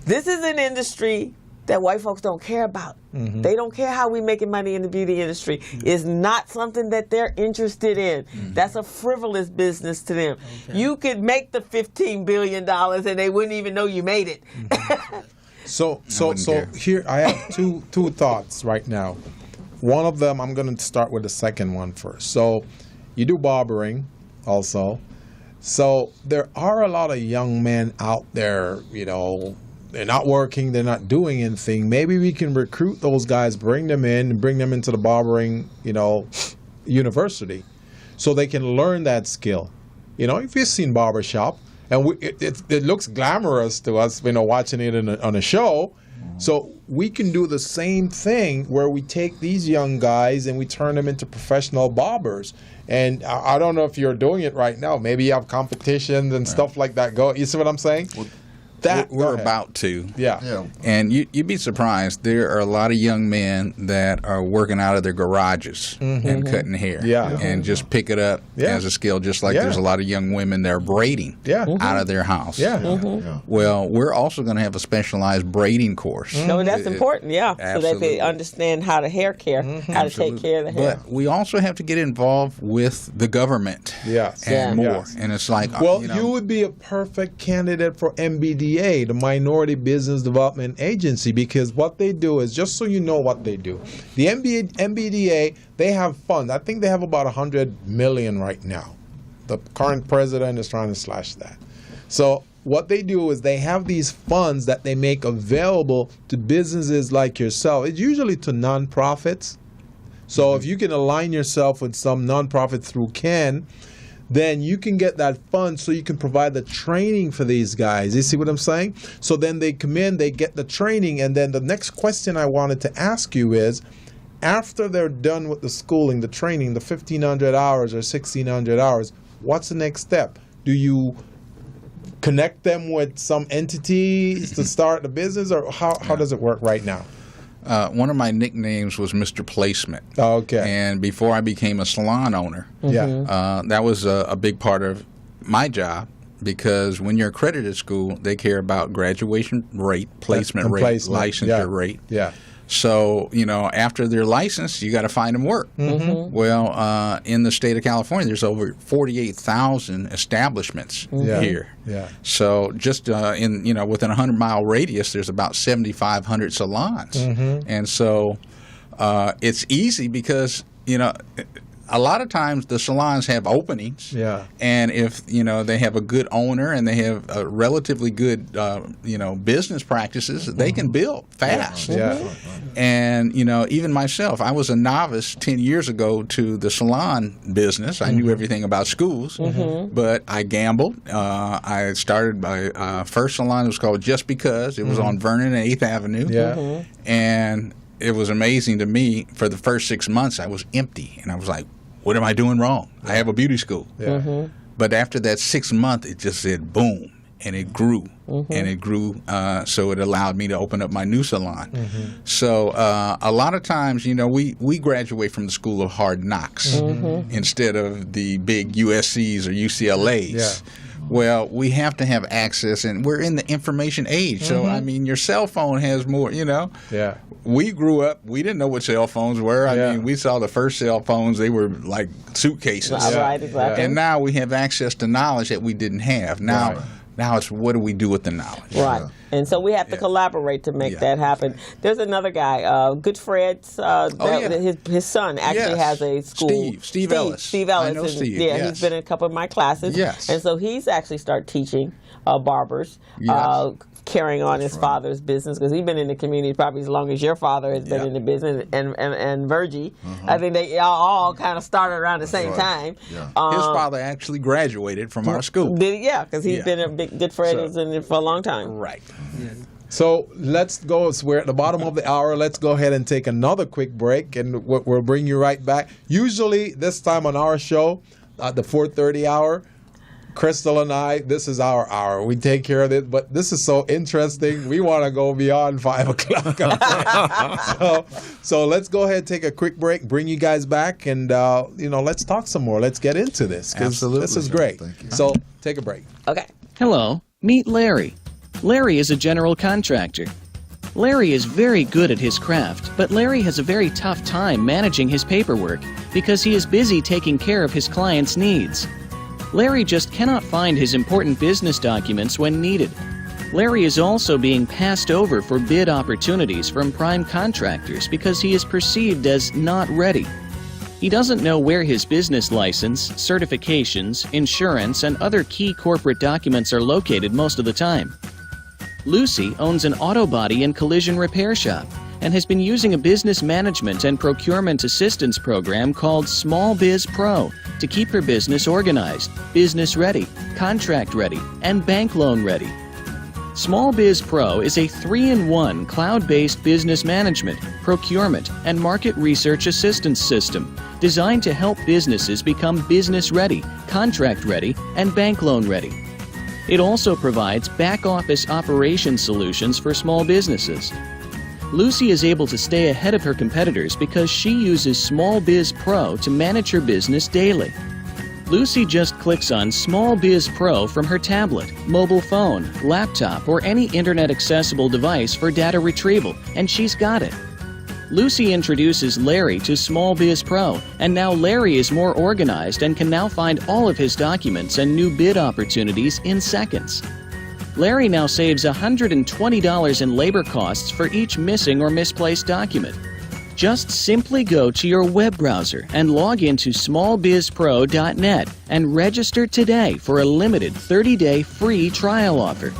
this is an industry that white folks don't care about. Mm-hmm. They don't care how we making money in the beauty industry. Mm-hmm. It's not something that they're interested in. Mm-hmm. That's a frivolous business to them. Okay. You could make the $15 billion and they wouldn't even know you made it. Mm-hmm. So here I have two thoughts right now. One of them, I'm going to start with the second one first. So you do barbering also. So there are a lot of young men out there, they're not working, they're not doing anything. Maybe we can recruit those guys, bring them in, and bring them into the barbering, university, so they can learn that skill. If you've seen barbershop, and it looks glamorous to us, watching it on a show. So we can do the same thing where we take these young guys and we turn them into professional barbers. And I don't know if you're doing it right now. Maybe you have competitions and stuff like that. You see what I'm saying? We're about to. Yeah. And you'd be surprised. There are a lot of young men that are working out of their garages and cutting hair. Yeah. And just pick it up as a skill, just like there's a lot of young women that are braiding out of their house. Yeah. Yeah. Well, we're also going to have a specialized braiding course. No, that's important, so that they understand how to hair care, how to take care of the hair. But we also have to get involved with the government and more. Yes. And it's like, you would be a perfect candidate for MBDA, the Minority Business Development Agency, because what they do is, just so you know what they do, the MBDA, they have funds. I think they have about $100 million right now. The current president is trying to slash that. So what they do is they have these funds that they make available to businesses like yourself. It's usually to nonprofits. So if you can align yourself with some nonprofit through Ken, then you can get that fund so you can provide the training for these guys. You see what I'm saying? So then they come in, they get the training, and then the next question I wanted to ask you is, after they're done with the schooling, the training, the 1,500 hours or 1,600 hours, what's the next step? Do you connect them with some entities to start the business, or how does it work right now? One of my nicknames was Mr. Placement. Oh, okay. And before I became a salon owner, that was a big part of my job, because when you're accredited school, they care about graduation rate, placement rate, licensure rate. Yeah. So, after they're licensed, you got to find them work. Mm-hmm. Well, in the state of California, there's over 48,000 establishments here. Yeah. So just within a 100-mile radius, there's about 7,500 salons. Mm-hmm. And so it's easy because, a lot of times the salons have openings. Yeah. And if, they have a good owner and they have a relatively good, business practices, they can build fast. Yeah. And, even myself, I was a novice 10 years ago to the salon business. I knew everything about schools, but I gambled. I started my first salon. It was called Just Because. It was on Vernon and 8th Avenue. Yeah. And it was amazing to me. For the first 6 months, I was empty. And I was like, what am I doing wrong? I have a beauty school. Yeah. But after that 6 month, it just said boom, and it grew. And it grew, so it allowed me to open up my new salon. So a lot of times, we graduate from the school of hard knocks instead of the big USCs or UCLAs. Yeah. Well, we have to have access, and we're in the information age. So, I mean, your cell phone has more, Yeah. We grew up, we didn't know what cell phones were. I mean, we saw the first cell phones, they were like suitcases. Right, exactly. And now we have access to knowledge that we didn't have. Now it's what do we do with the knowledge? Right. And so we have to collaborate to make that happen. There's another guy, Good Fred's, his son actually has a school. Steve Ellis. Steve Ellis. I know Steve, he's been in a couple of my classes. Yes. And so he's actually started teaching barbers, carrying on his father's business, because he's been in the community probably as long as your father has been in the business, and Virgie. I think they all kind of started around the same time. Yeah. His father actually graduated from our school. Because he's been a big Good Fred is in it for a long time. Right. So let's go. So we're at the bottom of the hour. Let's go ahead and take another quick break, and we'll bring you right back. Usually this time on our show, at the 4:30 hour, Crystal and I, this is our hour. We take care of it, but this is so interesting. We want to go beyond 5 o'clock. So let's go ahead and take a quick break, bring you guys back, and let's talk some more. Let's get into this, because Absolutely. this is great. Thank you. So take a break. Okay. Hello, meet Larry. Larry is a general contractor. Larry is very good at his craft, but Larry has a very tough time managing his paperwork because he is busy taking care of his clients' needs. Larry just cannot find his important business documents when needed. Larry is also being passed over for bid opportunities from prime contractors because he is perceived as not ready. He doesn't know where his business license, certifications, insurance, and other key corporate documents are located most of the time. Lucy owns an auto body and collision repair shop and has been using a business management and procurement assistance program called Small Biz Pro to keep her business organized, business ready, contract ready, and bank loan ready. Small Biz Pro is a 3-in-1 cloud-based business management, procurement, and market research assistance system designed to help businesses become business ready, contract ready, and bank loan ready. It also provides back-office operation solutions for small businesses. Lucy is able to stay ahead of her competitors because she uses Small Biz Pro to manage her business daily. Lucy just clicks on Small Biz Pro from her tablet, mobile phone, laptop, or any internet-accessible device for data retrieval, and she's got it. Lucy introduces Larry to Small Biz Pro, and now Larry is more organized and can now find all of his documents and new bid opportunities in seconds. Larry now saves $120 in labor costs for each missing or misplaced document. Just simply go to your web browser and log into smallbizpro.net and register today for a limited 30-day free trial offer.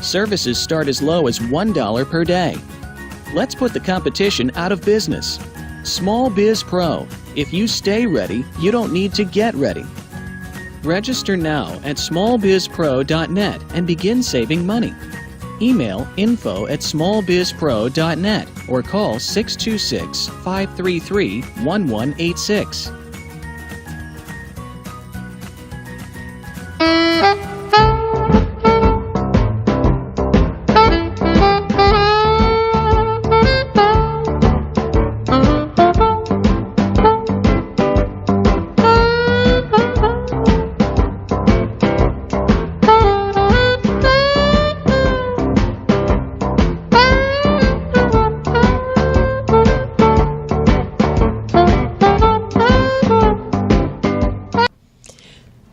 Services start as low as $1 per day. Let's put the competition out of business. Small Biz Pro. If you stay ready, you don't need to get ready. Register now at smallbizpro.net and begin saving money. Email info@smallbizpro.net or call 626-533-1186.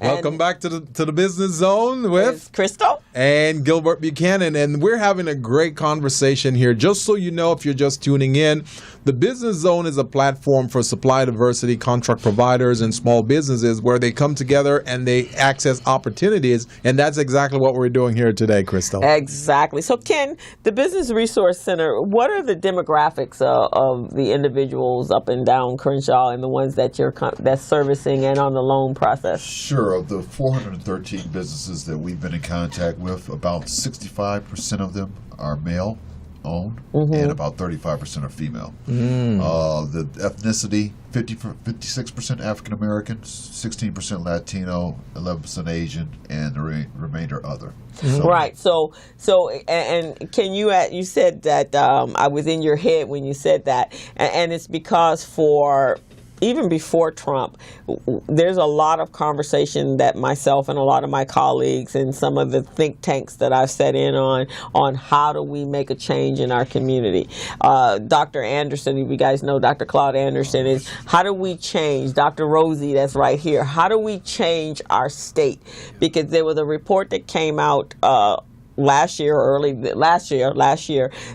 Welcome back to the Business Zone with Crystal and Gilbert Buchanan, and we're having a great conversation here. Just so you know, if you're just tuning in, The Business Zone is a platform for supply diversity, contract providers, and small businesses where they come together and they access opportunities. And that's exactly what we're doing here today, Crystal. Exactly. So, Ken, the Business Resource Center, what are the demographics of the individuals up and down Crenshaw and the ones that you're that's servicing and on the loan process? Sure. Of the 413 businesses that we've been in contact with, about 65% of them are male owned, and about 35% are female. The ethnicity, 56% African American, 16% Latino, 11% Asian, and the remainder other. Right. So, and can you said that I was in your head when you said that, and it's because even before Trump, there's a lot of conversation that myself and a lot of my colleagues and some of the think tanks that I've sat in on how do we make a change in our community. Dr. Anderson, you guys know Dr. Claude Anderson, is how do we change? Dr. Rosie, that's right here. How do we change our state? Because there was a report that came out last year,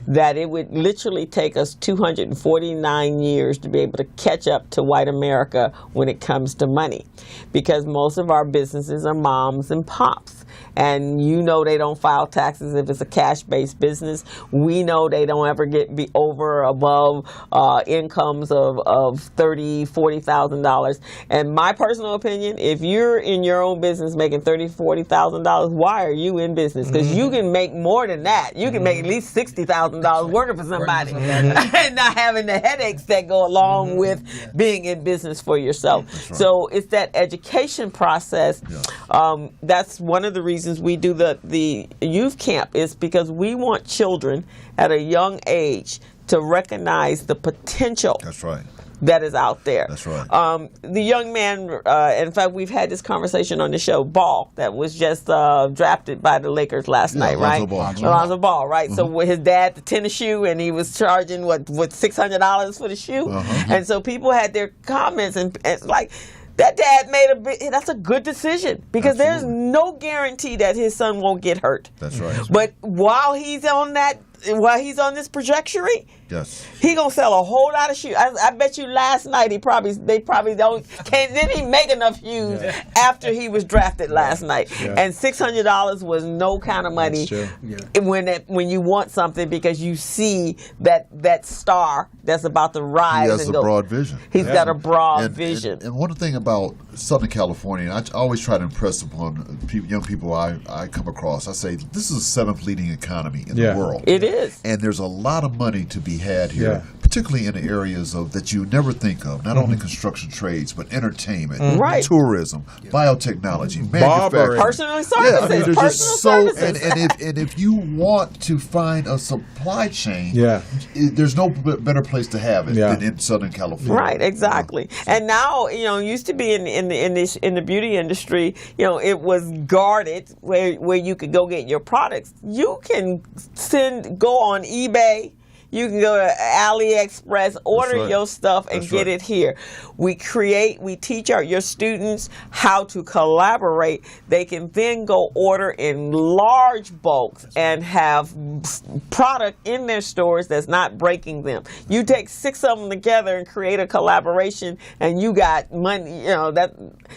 that it would literally take us 249 years to be able to catch up to white America when it comes to money, because most of our businesses are moms and pops. And they don't file taxes if it's a cash-based business. We know they don't ever be over or above incomes of $30,000, $40,000. And my personal opinion, if you're in your own business making $30,000, $40,000, why are you in business? Because you can make more than that. You can make at least $60,000 working for somebody and not having the headaches that go along with being in business for yourself. Right. So it's that education process. That's one of the reasons we do the youth camp, is because we want children at a young age to recognize the potential. That's right. That is out there. That's right. The young man, in fact, we've had this conversation on the show, Ball, that was just drafted by the Lakers last night, right? Alonzo Ball, right? So with his dad, the tennis shoe, and he was charging, what $600 for the shoe? And so people had their comments, and like, that dad that's a good decision, because there's no guarantee that his son won't get hurt. That's right. But while he's on this trajectory, he gonna sell a whole lot of shoes. I bet you last night they probably didn't he make enough shoes after he was drafted last night. And $600 was no kind of money when you want something, because you see that star that's about to rise. He has a broad vision. He's got a broad vision. And one thing about Southern California, and I always try to impress upon young people I come across, I say this is the seventh leading economy in the world. It is. And there's a lot of money to be had here, particularly in the areas that you never think of, not only construction trades, but entertainment, tourism, biotechnology, manufacturing. Personal services. And if you want to find a supply chain, there's no better place to have it than in Southern California. Right, exactly. And now, it used to be in the beauty industry, it was guarded where you could go get your products. You can go on eBay. You can go to AliExpress, order your stuff, and get it here. We teach your students how to collaborate. They can then go order in large bulks and have product in their stores that's not breaking them. You take 6 of them together and create a collaboration, and you got money. That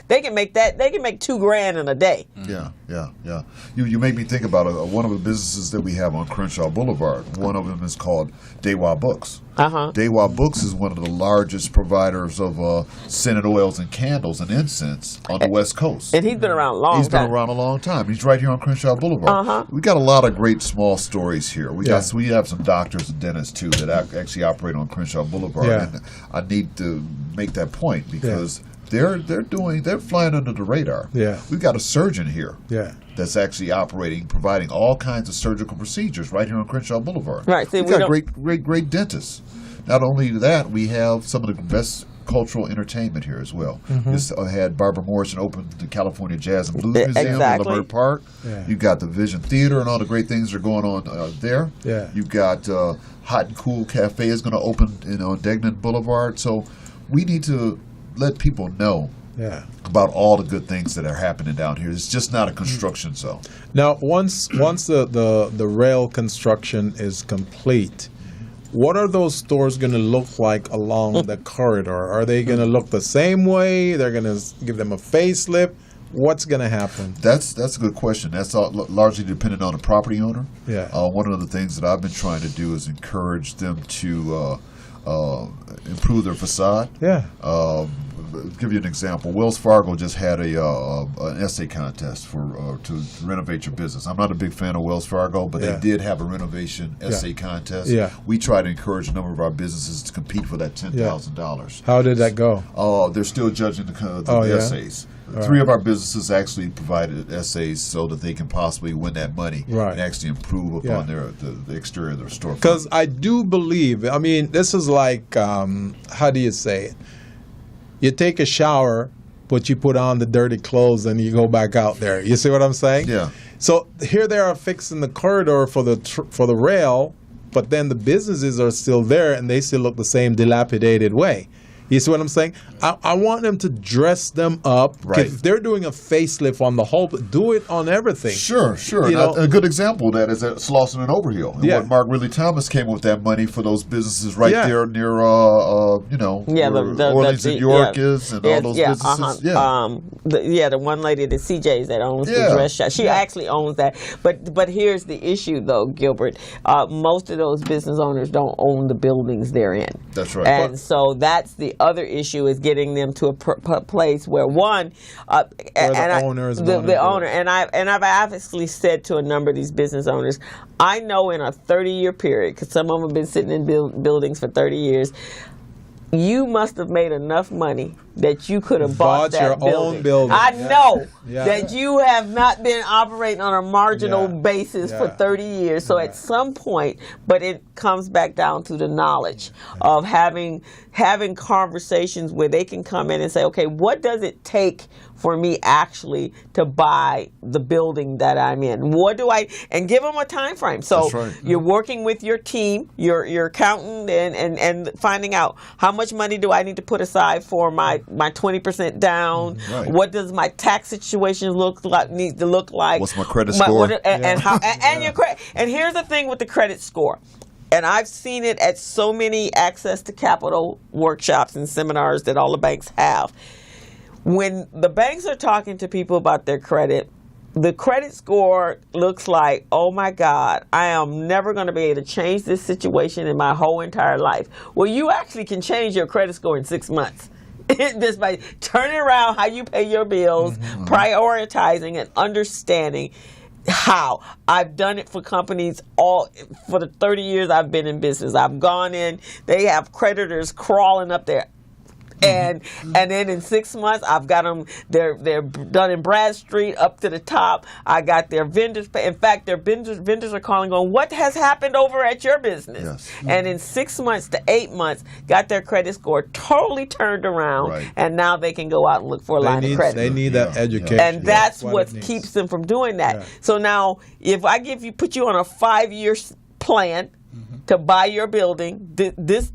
they can make $2,000 in a day. Yeah. You made me think about one of the businesses that we have on Crenshaw Boulevard. One of them is called Dewa Books. Dewa Books is one of the largest providers of scented oils and candles and incense on the West Coast. And he's been around a long time. He's been around a long time. He's right here on Crenshaw Boulevard. We got a lot of great small stories here. We have some doctors and dentists too that actually operate on Crenshaw Boulevard. And I need to make that point because they're flying under the radar. We've got a surgeon here. That's actually providing all kinds of surgical procedures right here on Crenshaw Boulevard. Right. We've got great dentists. Not only that, we have some of the best cultural entertainment here as well. Just had Barbara Morrison open the California Jazz and Blues Museum in Laverne Park. You've got the Vision Theater and all the great things that are going on there. You've got Hot and Cool Cafe is going to open on Degnan Boulevard. So we need to let people know about all the good things that are happening down here. It's just not a construction zone. Now, once the rail construction is complete, what are those stores going to look like along the corridor? Are they going to look the same way? They're going to give them a facelift? What's going to happen? That's a good question. That's largely dependent on the property owner. Yeah. One of the things that I've been trying to do is encourage them to improve their facade. Yeah. Give you an example. Wells Fargo just had an essay contest for to renovate your business. I'm not a big fan of Wells Fargo, but they did have a renovation essay contest. Yeah. We try to encourage a number of our businesses to compete for that $10,000. How did that go? They're still judging the essays. Three of our businesses actually provided essays so that they can possibly win that money and actually improve upon the exterior of their store. Because I do believe, I mean, this is like, how do you say it? You take a shower, but you put on the dirty clothes and you go back out there. You see what I'm saying? Yeah. So here they are fixing the corridor for the rail, but then the businesses are still there and they still look the same dilapidated way. You see what I'm saying? I want them to dress them up. Right. If they're doing a facelift on the whole, do it on everything. Sure. A good example of that is at Slauson and Overhill. And what Mark Ridley Thomas came up with that money for those businesses there near, where Orleans and York is and all those businesses. The one lady, the CJ's that owns the dress shop. She actually owns that. But here's the issue, though, Gilbert. Most of those business owners don't own the buildings they're in. That's right. And so that's the other issue, is getting them to a place where the owner, and I've obviously said to a number of these business owners, I know in a 30-year period, because some of them have been sitting in buildings for 30 years, you must have made enough money that you could have bought that your building. own building. I know that you have not been operating on a marginal basis for 30 years. So at some point, but it comes back down to the knowledge of having conversations where they can come in and say, okay, what does it take for me actually to buy the building that I'm in? And give them a time frame. So you're working with your team, your accountant, and finding out how much money do I need to put aside for my 20% down? Right. What does my tax situation need to look like? What's my credit score? And your credit. And here's the thing with the credit score. And I've seen it at so many access to capital workshops and seminars that all the banks have. When the banks are talking to people about their credit, the credit score looks like, oh my God, I am never going to be able to change this situation in my whole entire life. Well, you actually can change your credit score in 6 months. Just by turning around how you pay your bills, prioritizing and understanding how. I've done it for companies for the 30 years I've been in business. I've gone in, they have creditors crawling up there. And then in 6 months, I've got them. They're done in Bradstreet up to the top. I got their vendors. In fact, their vendors are calling, going, "What has happened over at your business?" Yes. And in 6 months to 8 months, got their credit score totally turned around, and now they can go out and look for a line of credit. They need that education, and that's what keeps them from doing that. Yeah. So now, if I put you on a 5-year plan to buy your building, this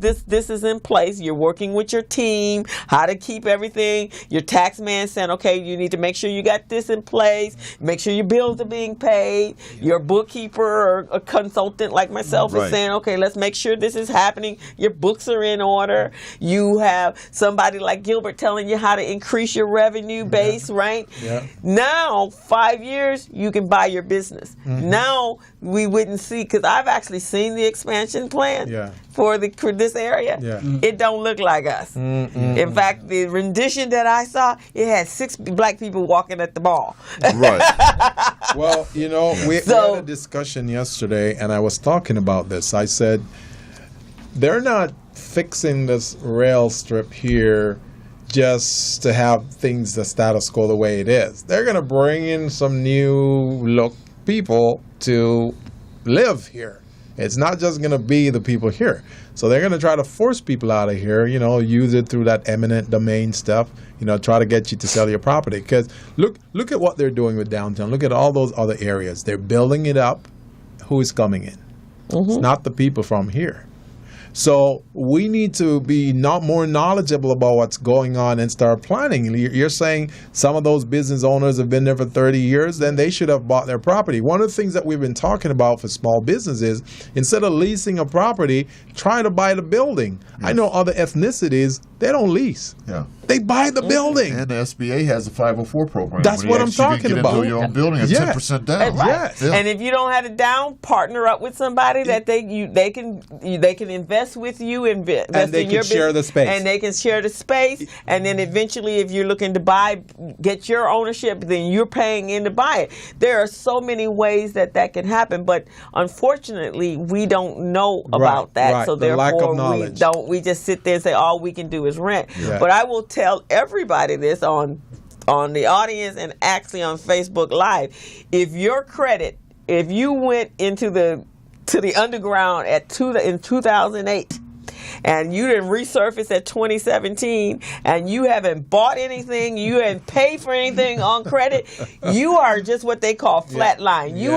is in place. You're working with your team, how to keep everything. Your tax man saying, okay, you need to make sure you got this in place. Make sure your bills are being paid. Your bookkeeper or a consultant like myself is saying, okay, let's make sure this is happening. Your books are in order. You have somebody like Gilbert telling you how to increase your revenue base, right? Yeah. Now, 5 years, you can buy your business. Now, we wouldn't see, because I've actually seen the expansion plan for this area. It don't look like us. In fact, the rendition that I saw, it had 6 black people walking at the ball. Right. Well, we had a discussion yesterday, and I was talking about this. I said, they're not fixing this rail strip here just to have things the status quo the way it is. They're going to bring in some new look people to live here. It's not just going to be the people here. So they're going to try to force people out of here, use it through that eminent domain stuff, try to get you to sell your property. Because look at what they're doing with downtown. Look at all those other areas. They're building it up. Who is coming in? It's not the people from here. So we need to be more knowledgeable about what's going on and start planning. You're saying some of those business owners have been there for 30 years, then they should have bought their property. One of the things that we've been talking about for small businesses, instead of leasing a property, try to buy the building. Yes. I know other ethnicities, they don't lease. Yeah. They buy the building. And the SBA has a 504 program. That's what I'm talking about. You can get into your own building at 10% down. Right. Yes. Yeah. And if you don't have it down, partner up with somebody that they can invest with you, invest and they in can your share business, the space. and they can share the space. And then eventually, if you're looking to get your ownership, then you're paying in to buy it. There are so many ways that can happen, but unfortunately, we don't know about that. Right. So the therefore, lack of knowledge. we just sit there and say all we can do is rent. Yeah. But I will tell everybody this on the audience and actually on Facebook Live. If you went into the underground in 2008 and you didn't resurface at 2017 and you haven't bought anything, you haven't paid for anything on credit, you are just what they call flatline. You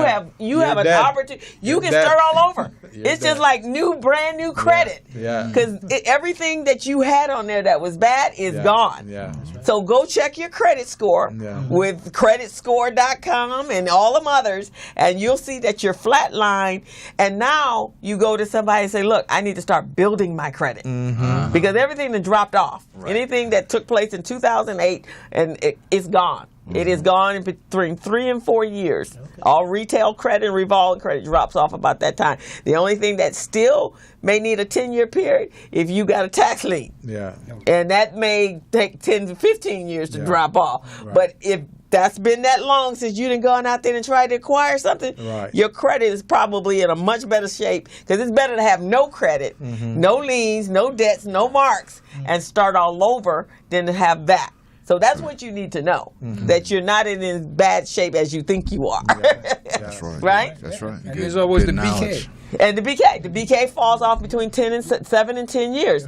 have an opportunity. You can start all over. It's just like brand new credit. Because everything that you had on there that was bad is gone. Yeah. So go check your credit score with creditscore.com and all them others, and you'll see that you're flatline. And now you go to somebody and say, look, I need to start building my credit. Mm-hmm. Because everything that dropped off, anything that took place in 2008, and it's gone. Mm-hmm. It is gone in between 3 and 4 years. Okay. All retail credit and revolving credit drops off about that time. The only thing that still may need a 10-year period if you got a tax lien. Yeah. And that may take 10 to 15 years to drop off. Right. But if that's been that long since you done gone out there and tried to acquire something, your credit is probably in a much better shape, because it's better to have no credit, no liens, no debts, no marks, and start all over than to have that. So that's what you need to know, that you're not in as bad shape as you think you are. That's right. Right? That's right. And there's always the BK. And the BK falls off between 7 and 10 years.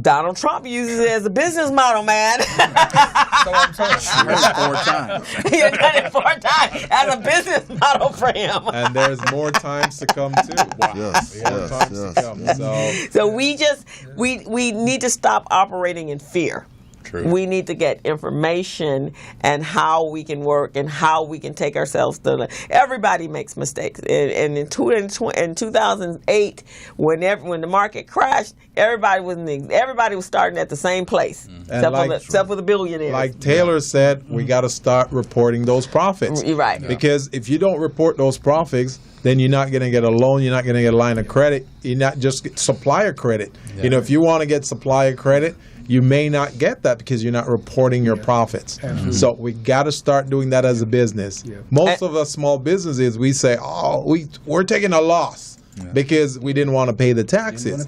Donald Trump uses it as a business model, man. So I'm saying. You heard it 4 times. He done it 4 times as a business model for him. And there's more times to come too. Wow. Yes. So we need to stop operating in fear. True. We need to get information and how we can work and how we can take ourselves to. Everybody makes mistakes. And in 2008, when the market crashed, everybody was starting at the same place, except for the billionaires. Like Taylor said, we got to start reporting those profits. Right. Yeah. Because if you don't report those profits, then you're not going to get a loan. You're not going to get a line of credit. You're not just get supplier credit. Yeah. If you want to get supplier credit, you may not get that because you're not reporting your profits. Mm-hmm. So we got to start doing that as a business. Yeah. Most of us small businesses, we say, we're taking a loss. Because we didn't want to pay the taxes.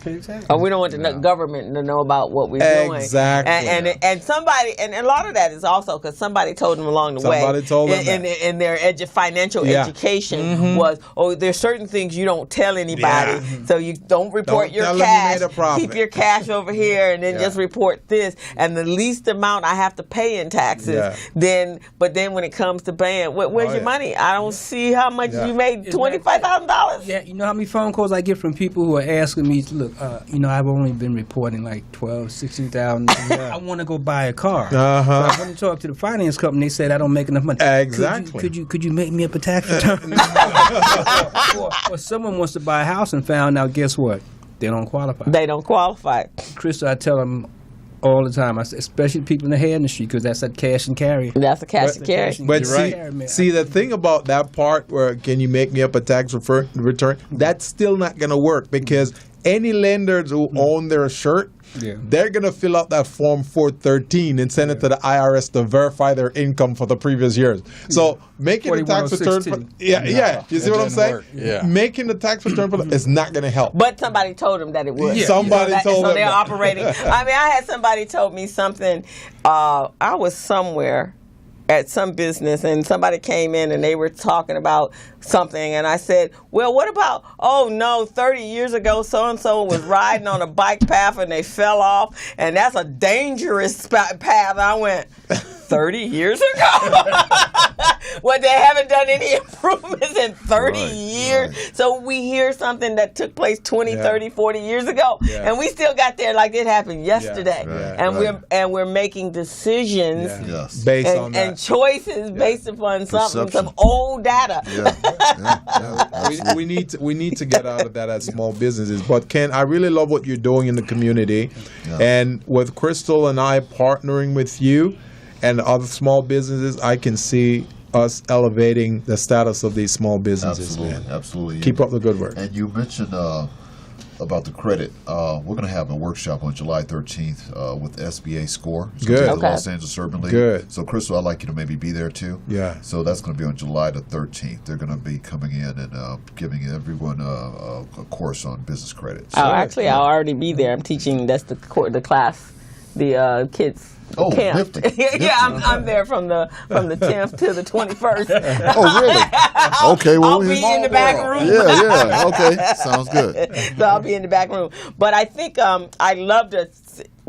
Or we don't want the government to know about what we're doing. Exactly. And somebody, and a lot of that is also because somebody told them along the way. Somebody told them in their financial education was, there's certain things you don't tell anybody. So you don't report your cash. Keep your cash over here and then just report this. And the least amount I have to pay in taxes, but then when it comes to paying, where's your money? I don't see how much you made, $25,000. Yeah, you know how many phone calls I get from people who are asking me, look, I've only been reporting like 12, 16,000. I want to go buy a car. So I went to talk to the finance company. They said I don't make enough money. Exactly. Could you make me up a tax return? or someone wants to buy a house and found out, guess what? They don't qualify. They don't qualify. Crystal, I tell them all the time, especially people in the hair industry, because that's a cash and carry. That's a cash and carry. But see, the thing about that part where can you make me up a tax return, that's still not going to work, because any lenders who own their shirt, they're going to fill out that Form 413 and send it to the IRS to verify their income for the previous years. So making a tax return for you see what I'm saying? Making the tax return for is not going to help. But somebody told them that it would. Somebody told them. So they're operating. I mean, I had somebody told me something. I was somewhere at some business, and somebody came in and they were talking about something, and I said, well, what about, 30 years ago so-and-so was riding on a bike path and they fell off, and that's a dangerous path. I went, 30 years ago? Well, they haven't done any improvements in 30 years. Right. So we hear something that took place 20, 30, 40 years ago, and we still got there like it happened yesterday. And we're making decisions based on that. And choices based upon some old data. We need to get out of that as small businesses. But Ken, I really love what you're doing in the community, and with Crystal and I partnering with you and other small businesses, I can see us elevating the status of these small businesses. Absolutely. Keep up the good work. And you mentioned about the credit. We're going to have a workshop on July 13th with SBA Score. So Good. The Los Angeles Urban League. Good. So, Crystal, I'd like you to maybe be there too. Yeah. So that's going to be on July the 13th. They're going to be coming in and giving everyone a course on business credit. So, I'll already be there. I'm teaching. That's the class. The kids. Oh, camp. nifty. I'm there from the 10th to the 21st. Oh, really? Okay, well, I'll be in the back room. Yeah. Okay, sounds good. So I'll be in the back room. But I think I'd love to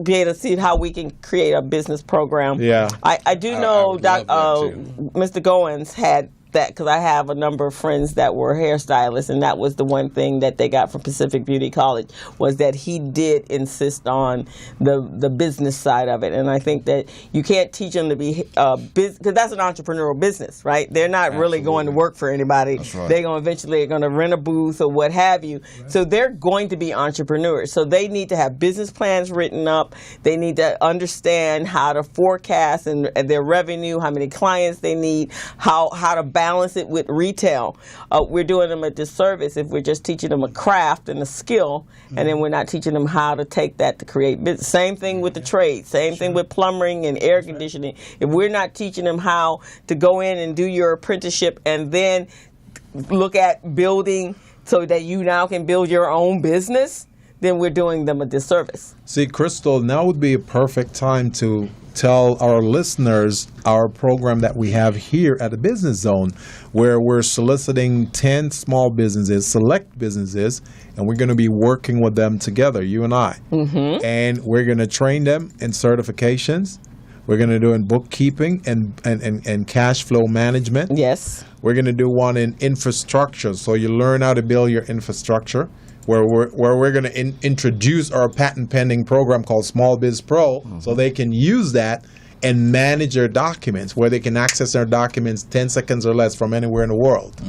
be able to see how we can create a business program. Yeah. I do know Mr. Goins had that, because I have a number of friends that were hairstylists, and that was the one thing that they got from Pacific Beauty College, was that he did insist on the business side of it. And I think that you can't teach them to be because that's an entrepreneurial business, right? They're not really going to work for anybody. Right. They're going to rent a booth or what have you. Right. So they're going to be entrepreneurs. So they need to have business plans written up. They need to understand how to forecast and their revenue, how many clients they need, how to balance it with retail. We're doing them a disservice if we're just teaching them a craft and a skill, and then we're not teaching them how to take that to create business. Same thing with the trade. Same thing with plumbing and air conditioning. If we're not teaching them how to go in and do your apprenticeship and then look at building so that you now can build your own business, then we're doing them a disservice. See, Crystal, now would be a perfect time to tell our listeners our program that we have here at the Business Zone, where we're soliciting 10 small businesses, select businesses, and we're going to be working with them together, you and I. Mm-hmm. And we're going to train them in certifications. We're going to do in bookkeeping and cash flow management. Yes. We're going to do one in infrastructure, so you learn how to build your infrastructure, where we're going to introduce our patent pending program called Small Biz Pro, so they can use that and manage their documents, where they can access their documents 10 seconds or less from anywhere in the world.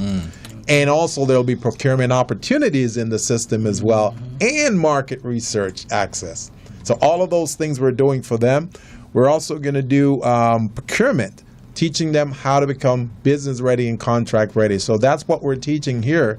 And also there'll be procurement opportunities in the system as well, and market research access. So all of those things we're doing for them. We're also going to do procurement, teaching them how to become business ready and contract ready. So that's what we're teaching here.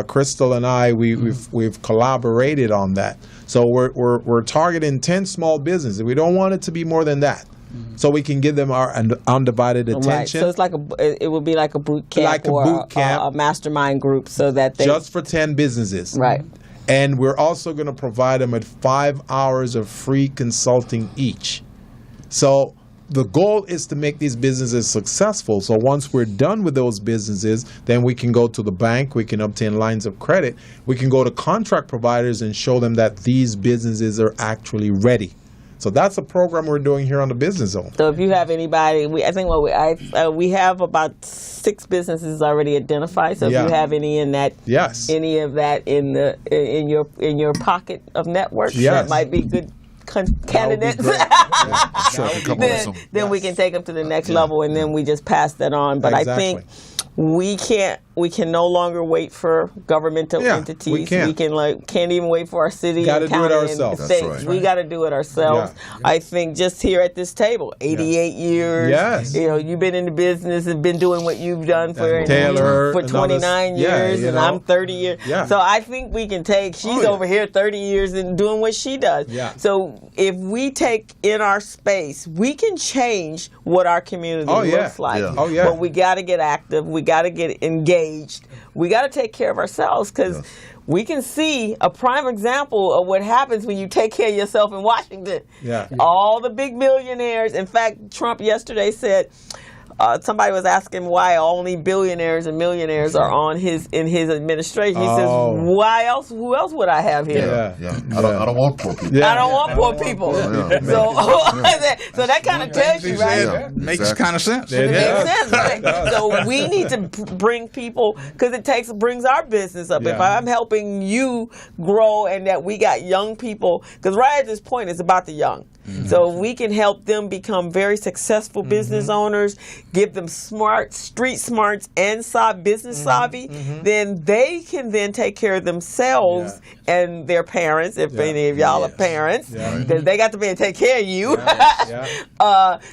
Crystal and I, we've collaborated on that. So we're targeting 10 small businesses. We don't want it to be more than that. So we can give them our undivided attention. Right. So it's it would be like a boot camp, a mastermind group, so that they just for 10 businesses. Right. And we're also going to provide them with 5 hours of free consulting each. So the goal is to make these businesses successful. So once we're done with those businesses, then we can go to the bank, we can obtain lines of credit, we can go to contract providers and show them that these businesses are actually ready. So that's a program we're doing here on the Business Zone. So if you have anybody, we have about 6 businesses already identified. So if you have any in that, any of that in your pocket of networks, that might be good candidates. Then we can take them to the next level, and then we just pass that on. But I think we can no longer wait for governmental entities. We can't even wait for our city and county and states. Right. We got to do it ourselves. Yeah. I think just here at this table, 88 years. Yes. You've been in the business and been doing what you've done for 29 years, and I'm 30 years. Yeah. So I think we can take. She's over here 30 years and doing what she does. Yeah. So if we take in our space, we can change what our community looks like. Yeah. But we got to get active. We got to get engaged. We got to take care of ourselves, because we can see a prime example of what happens when you take care of yourself in Washington. Yeah. All the big millionaires. In fact, Trump yesterday said somebody was asking why only billionaires and millionaires are on in his administration. He says, why else? Who else would I have here? I don't want poor people. I don't want poor people. So that kind of tells you, right? Yeah. Makes kind of sense. It makes sense, right? So we need to bring people, because it brings our business up. If I'm helping you grow and that we got young people, because right at this point it's about the young. So we can help them become very successful business owners, give them street smarts and business savvy, then they can then take care of themselves and their parents, if any of y'all are parents, because they got to be able to take care of you.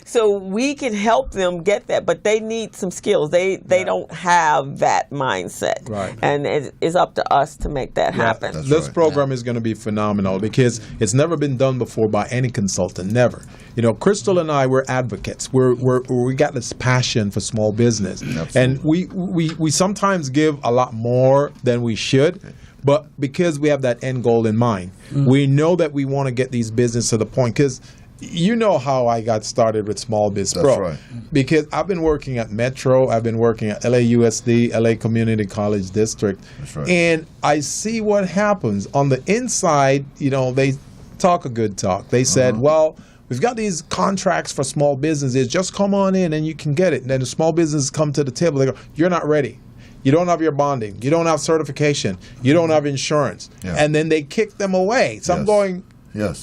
So we can help them get that, but they need some skills. They don't have that mindset. Right. And it's up to us to make that happen. This program is going to be phenomenal because it's never been done before by any consultant. Never. You know, Crystal and I, we're advocates. We got this passion for small business. Absolutely. And we sometimes give a lot more than we should. But because we have that end goal in mind, we know that we want to get these business to the point. Because you know how I got started with Small Biz Pro. That's right. Because I've been working at Metro, I've been working at LAUSD, LA Community College District. That's right. And I see what happens. On the inside, you know, they talk a good talk. They said, well, we've got these contracts for small businesses. Just come on in and you can get it. And then the small businesses come to the table. They go, you're not ready. You don't have your bonding. You don't have certification. You don't have insurance. And then they kick them away. So I'm going,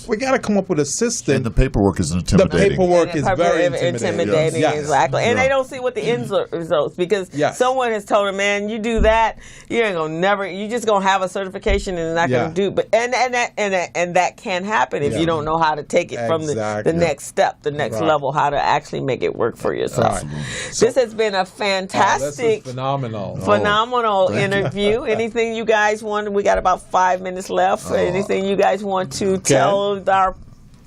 we got to come up with a system. And the paperwork is intimidating. The paperwork is very intimidating. Exactly. And they don't see what the end results, because someone has told them, man, you do that, you ain't gonna you just gonna have a certification and not gonna do. But and that can happen if you don't know how to take it from the next step, the next level, how to actually make it work for yourself. So, this has been a fantastic, phenomenal interview. Anything you guys want? We got about 5 minutes left. Anything you guys want to tell our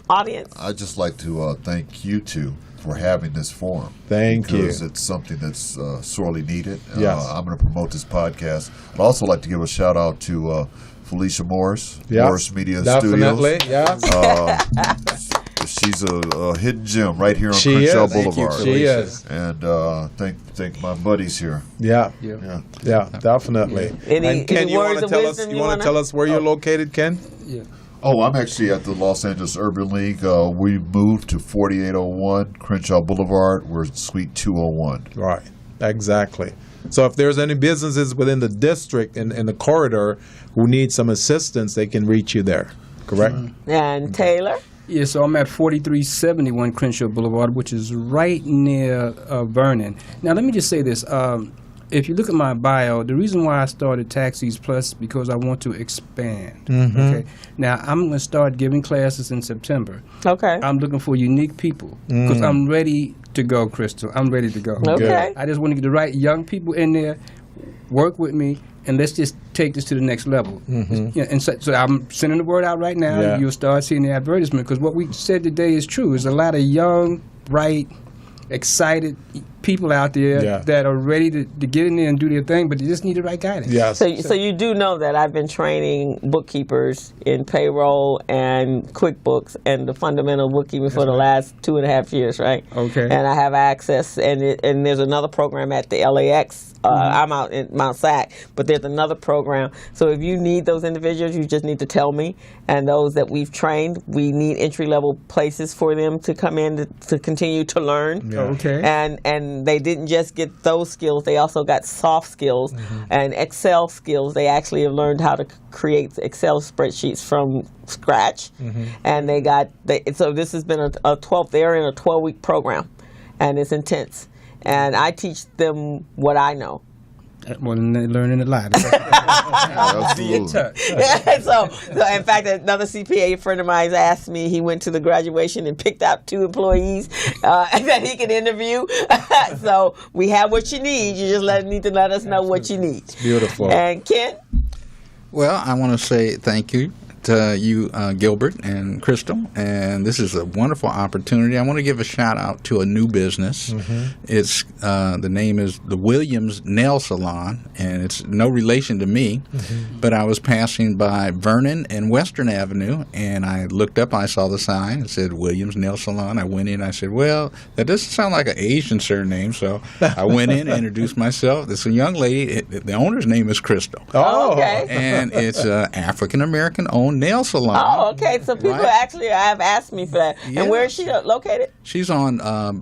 audience? I'd just like to thank you two for having this forum. Thank you. Because it's something that's sorely needed. I'm going to promote this podcast. I'd also like to give a shout out to Felicia Morris, Morris Media Studios. She's a hidden gem right here on Crenshaw Boulevard. She is. And thank my buddies here. Yeah, definitely. And Ken, you want to tell us where you're located, Ken? Yeah. Oh, I'm actually at the Los Angeles Urban League. We moved to 4801 Crenshaw Boulevard. We're Suite 201. Right, exactly. So if there's any businesses within the district and in the corridor who need some assistance, they can reach you there, correct? And Taylor? Yeah, so I'm at 4371 Crenshaw Boulevard, which is right near Vernon. Now, let me just say this. If you look at my bio, the reason why I started Taxis Plus is because I want to expand. Okay. Now, I'm going to start giving classes in September. Okay. I'm looking for unique people because I'm ready to go, Crystal. I'm ready to go. Okay. I just want to get the right young people in there, work with me, and let's just take this to the next level. And so I'm sending the word out right now. Yeah. You'll start seeing the advertisement, because what we said today is true. There's a lot of young, bright, excited people out there that are ready to get in there and do their thing, but they just need the right guidance. Yes. So you do know that I've been training bookkeepers in payroll and QuickBooks and the fundamental bookkeeping for the last 2.5 years, right? Okay. And I have access, and there's another program at the LAX. I'm out in Mount Sac, but there's another program. So if you need those individuals, you just need to tell me. And those that we've trained, we need entry-level places for them to come in to continue to learn. Yeah. Okay. And they didn't just get those skills, they also got soft skills and Excel skills. They actually have learned how to create Excel spreadsheets from scratch. And so this has been they're in a 12-week program, and it's intense. And I teach them what I know. Well, they're learning a lot. Be in touch. So in fact, another CPA friend of mine asked me, he went to the graduation and picked out 2 employees that he can interview. So we have what you need. You just need to let us know what you need. It's beautiful. And Ken? Well, I want to say thank you you, Gilbert and Crystal, and this is a wonderful opportunity. I want to give a shout out to a new business. It's the name is the Williams Nail Salon, and it's no relation to me, but I was passing by Vernon and Western Avenue, and I looked up, I saw the sign, it said Williams Nail Salon. I went in, I said, well, that doesn't sound like an Asian surname, so I went in and introduced myself. This is a young lady, the owner's name is Crystal. Oh, okay. And it's an African-American owned nail salon. Oh, okay. So people actually have asked me for that. Yeah. And where is she located? She's on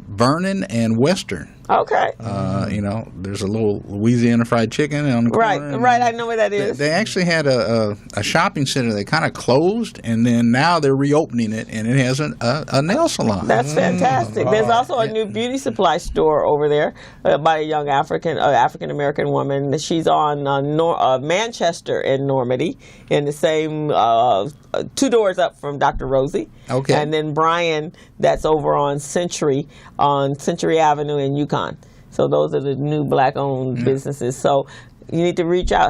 Vernon and Western. Okay. There's a little Louisiana Fried Chicken on the corner. Right. I know where that is. They actually had a shopping center that kind of closed, and then now they're reopening it, and it has a nail salon. That's fantastic. There's also a new beauty supply store over there by a young African-American woman. She's on Manchester and Normandy, in the same 2 doors up from Dr. Rosie. Okay. And then Brian, that's over on Century Avenue in Yukon. So those are the new black-owned businesses. So you need to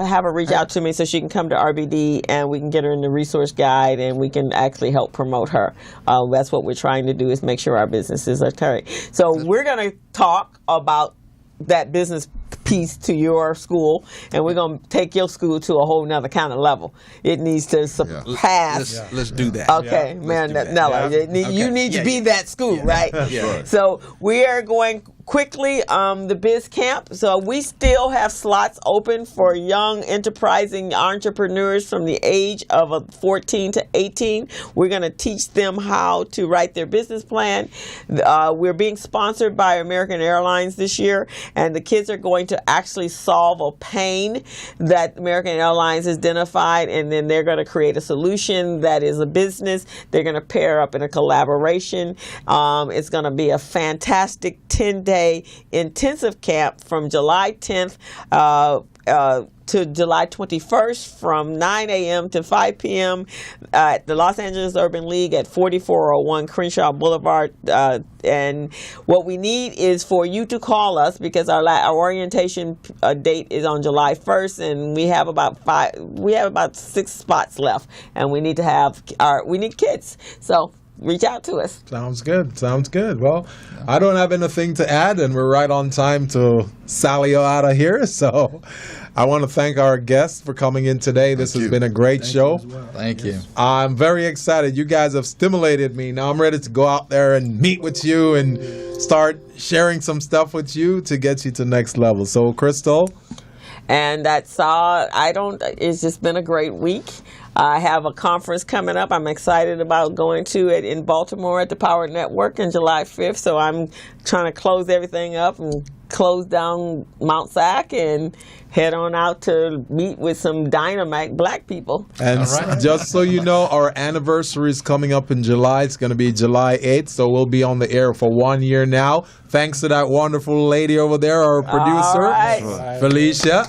have her reach out to me so she can come to RBD and we can get her in the resource guide and we can actually help promote her. That's what we're trying to do, is make sure our businesses are carried. So we're going to talk about that business piece to your school, and we're going to take your school to a whole nother kind of level. It needs to surpass. Let's do that. Okay, Marinella, you need to be that school, right? Yeah. So we are going quickly, the Biz Camp. So we still have slots open for young enterprising entrepreneurs from the age of 14 to 18. We're going to teach them how to write their business plan. We're being sponsored by American Airlines this year, and the kids are going to actually solve a pain that American Airlines has identified, and then they're going to create a solution that is a business. They're going to pair up in a collaboration. It's going to be a fantastic 10-day intensive camp from July 10th to July 21st from 9 a.m. to 5 p.m. at the Los Angeles Urban League at 4401 Crenshaw Boulevard. And what we need is for you to call us, because our orientation date is on July 1st, and we have about 6 spots left, and we need kids. So reach out to us. Sounds good. Well, I don't have anything to add, and we're right on time to sally out of here. So I want to thank our guests for coming in today. This has been a great show. Thank you. I'm very excited. You guys have stimulated me. Now I'm ready to go out there and meet with you and start sharing some stuff with you to get you to the next level. So, Crystal? And that's all. It's just been a great week. I have a conference coming up I'm excited about going to it in Baltimore at the Power Network on July 5th. So I'm trying to close everything up and close down Mount Sac and head on out to meet with some dynamite black people. And just so you know, our anniversary is coming up in July. It's going to be July 8th, so we'll be on the air for 1 year now. Thanks to that wonderful lady over there, our producer, Felicia.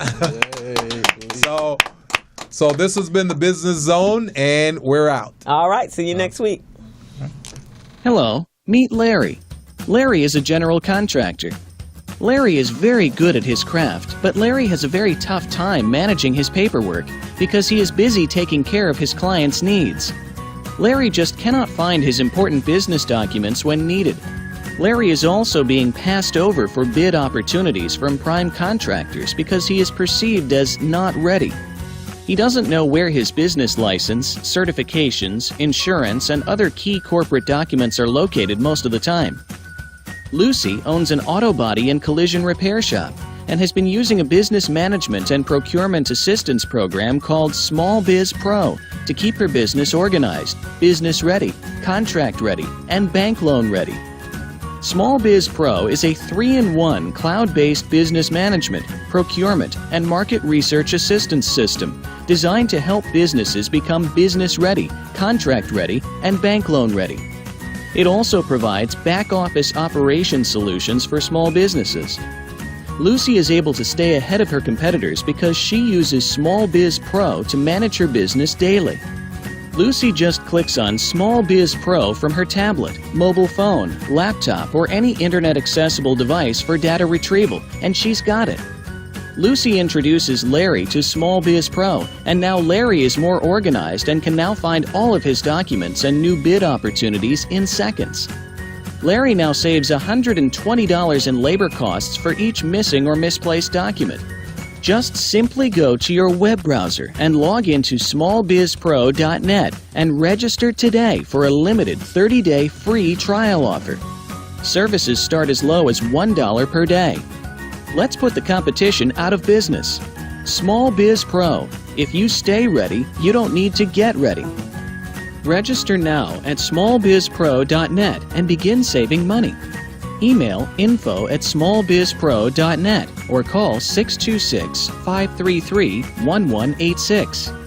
So this has been the Business Zone, and we're out. All right, see you next week. Hello, meet Larry. Larry is a general contractor. Larry is very good at his craft, but Larry has a very tough time managing his paperwork because he is busy taking care of his clients' needs. Larry just cannot find his important business documents when needed. Larry is also being passed over for bid opportunities from prime contractors because he is perceived as not ready. He doesn't know where his business license, certifications, insurance, and other key corporate documents are located most of the time. Lucy owns an auto body and collision repair shop and has been using a business management and procurement assistance program called Small Biz Pro to keep her business organized, business ready, contract ready, and bank loan ready. Small Biz Pro is a 3-in-1 cloud-based business management, procurement, and market research assistance system designed to help businesses become business ready, contract ready, and bank loan ready. It also provides back-office operation solutions for small businesses. Lucy is able to stay ahead of her competitors because she uses Small Biz Pro to manage her business daily. Lucy just clicks on Small Biz Pro from her tablet, mobile phone, laptop, or any internet-accessible device for data retrieval, and she's got it. Lucy introduces Larry to Small Biz Pro, and now Larry is more organized and can now find all of his documents and new bid opportunities in seconds. Larry now saves $120 in labor costs for each missing or misplaced document. Just simply go to your web browser and log into smallbizpro.net and register today for a limited 30-day free trial offer. Services start as low as $1 per day. Let's put the competition out of business. Small Biz Pro. If you stay ready, you don't need to get ready. Register now at smallbizpro.net and begin saving money. Email info@smallbizpro.net or call 626-533-1186.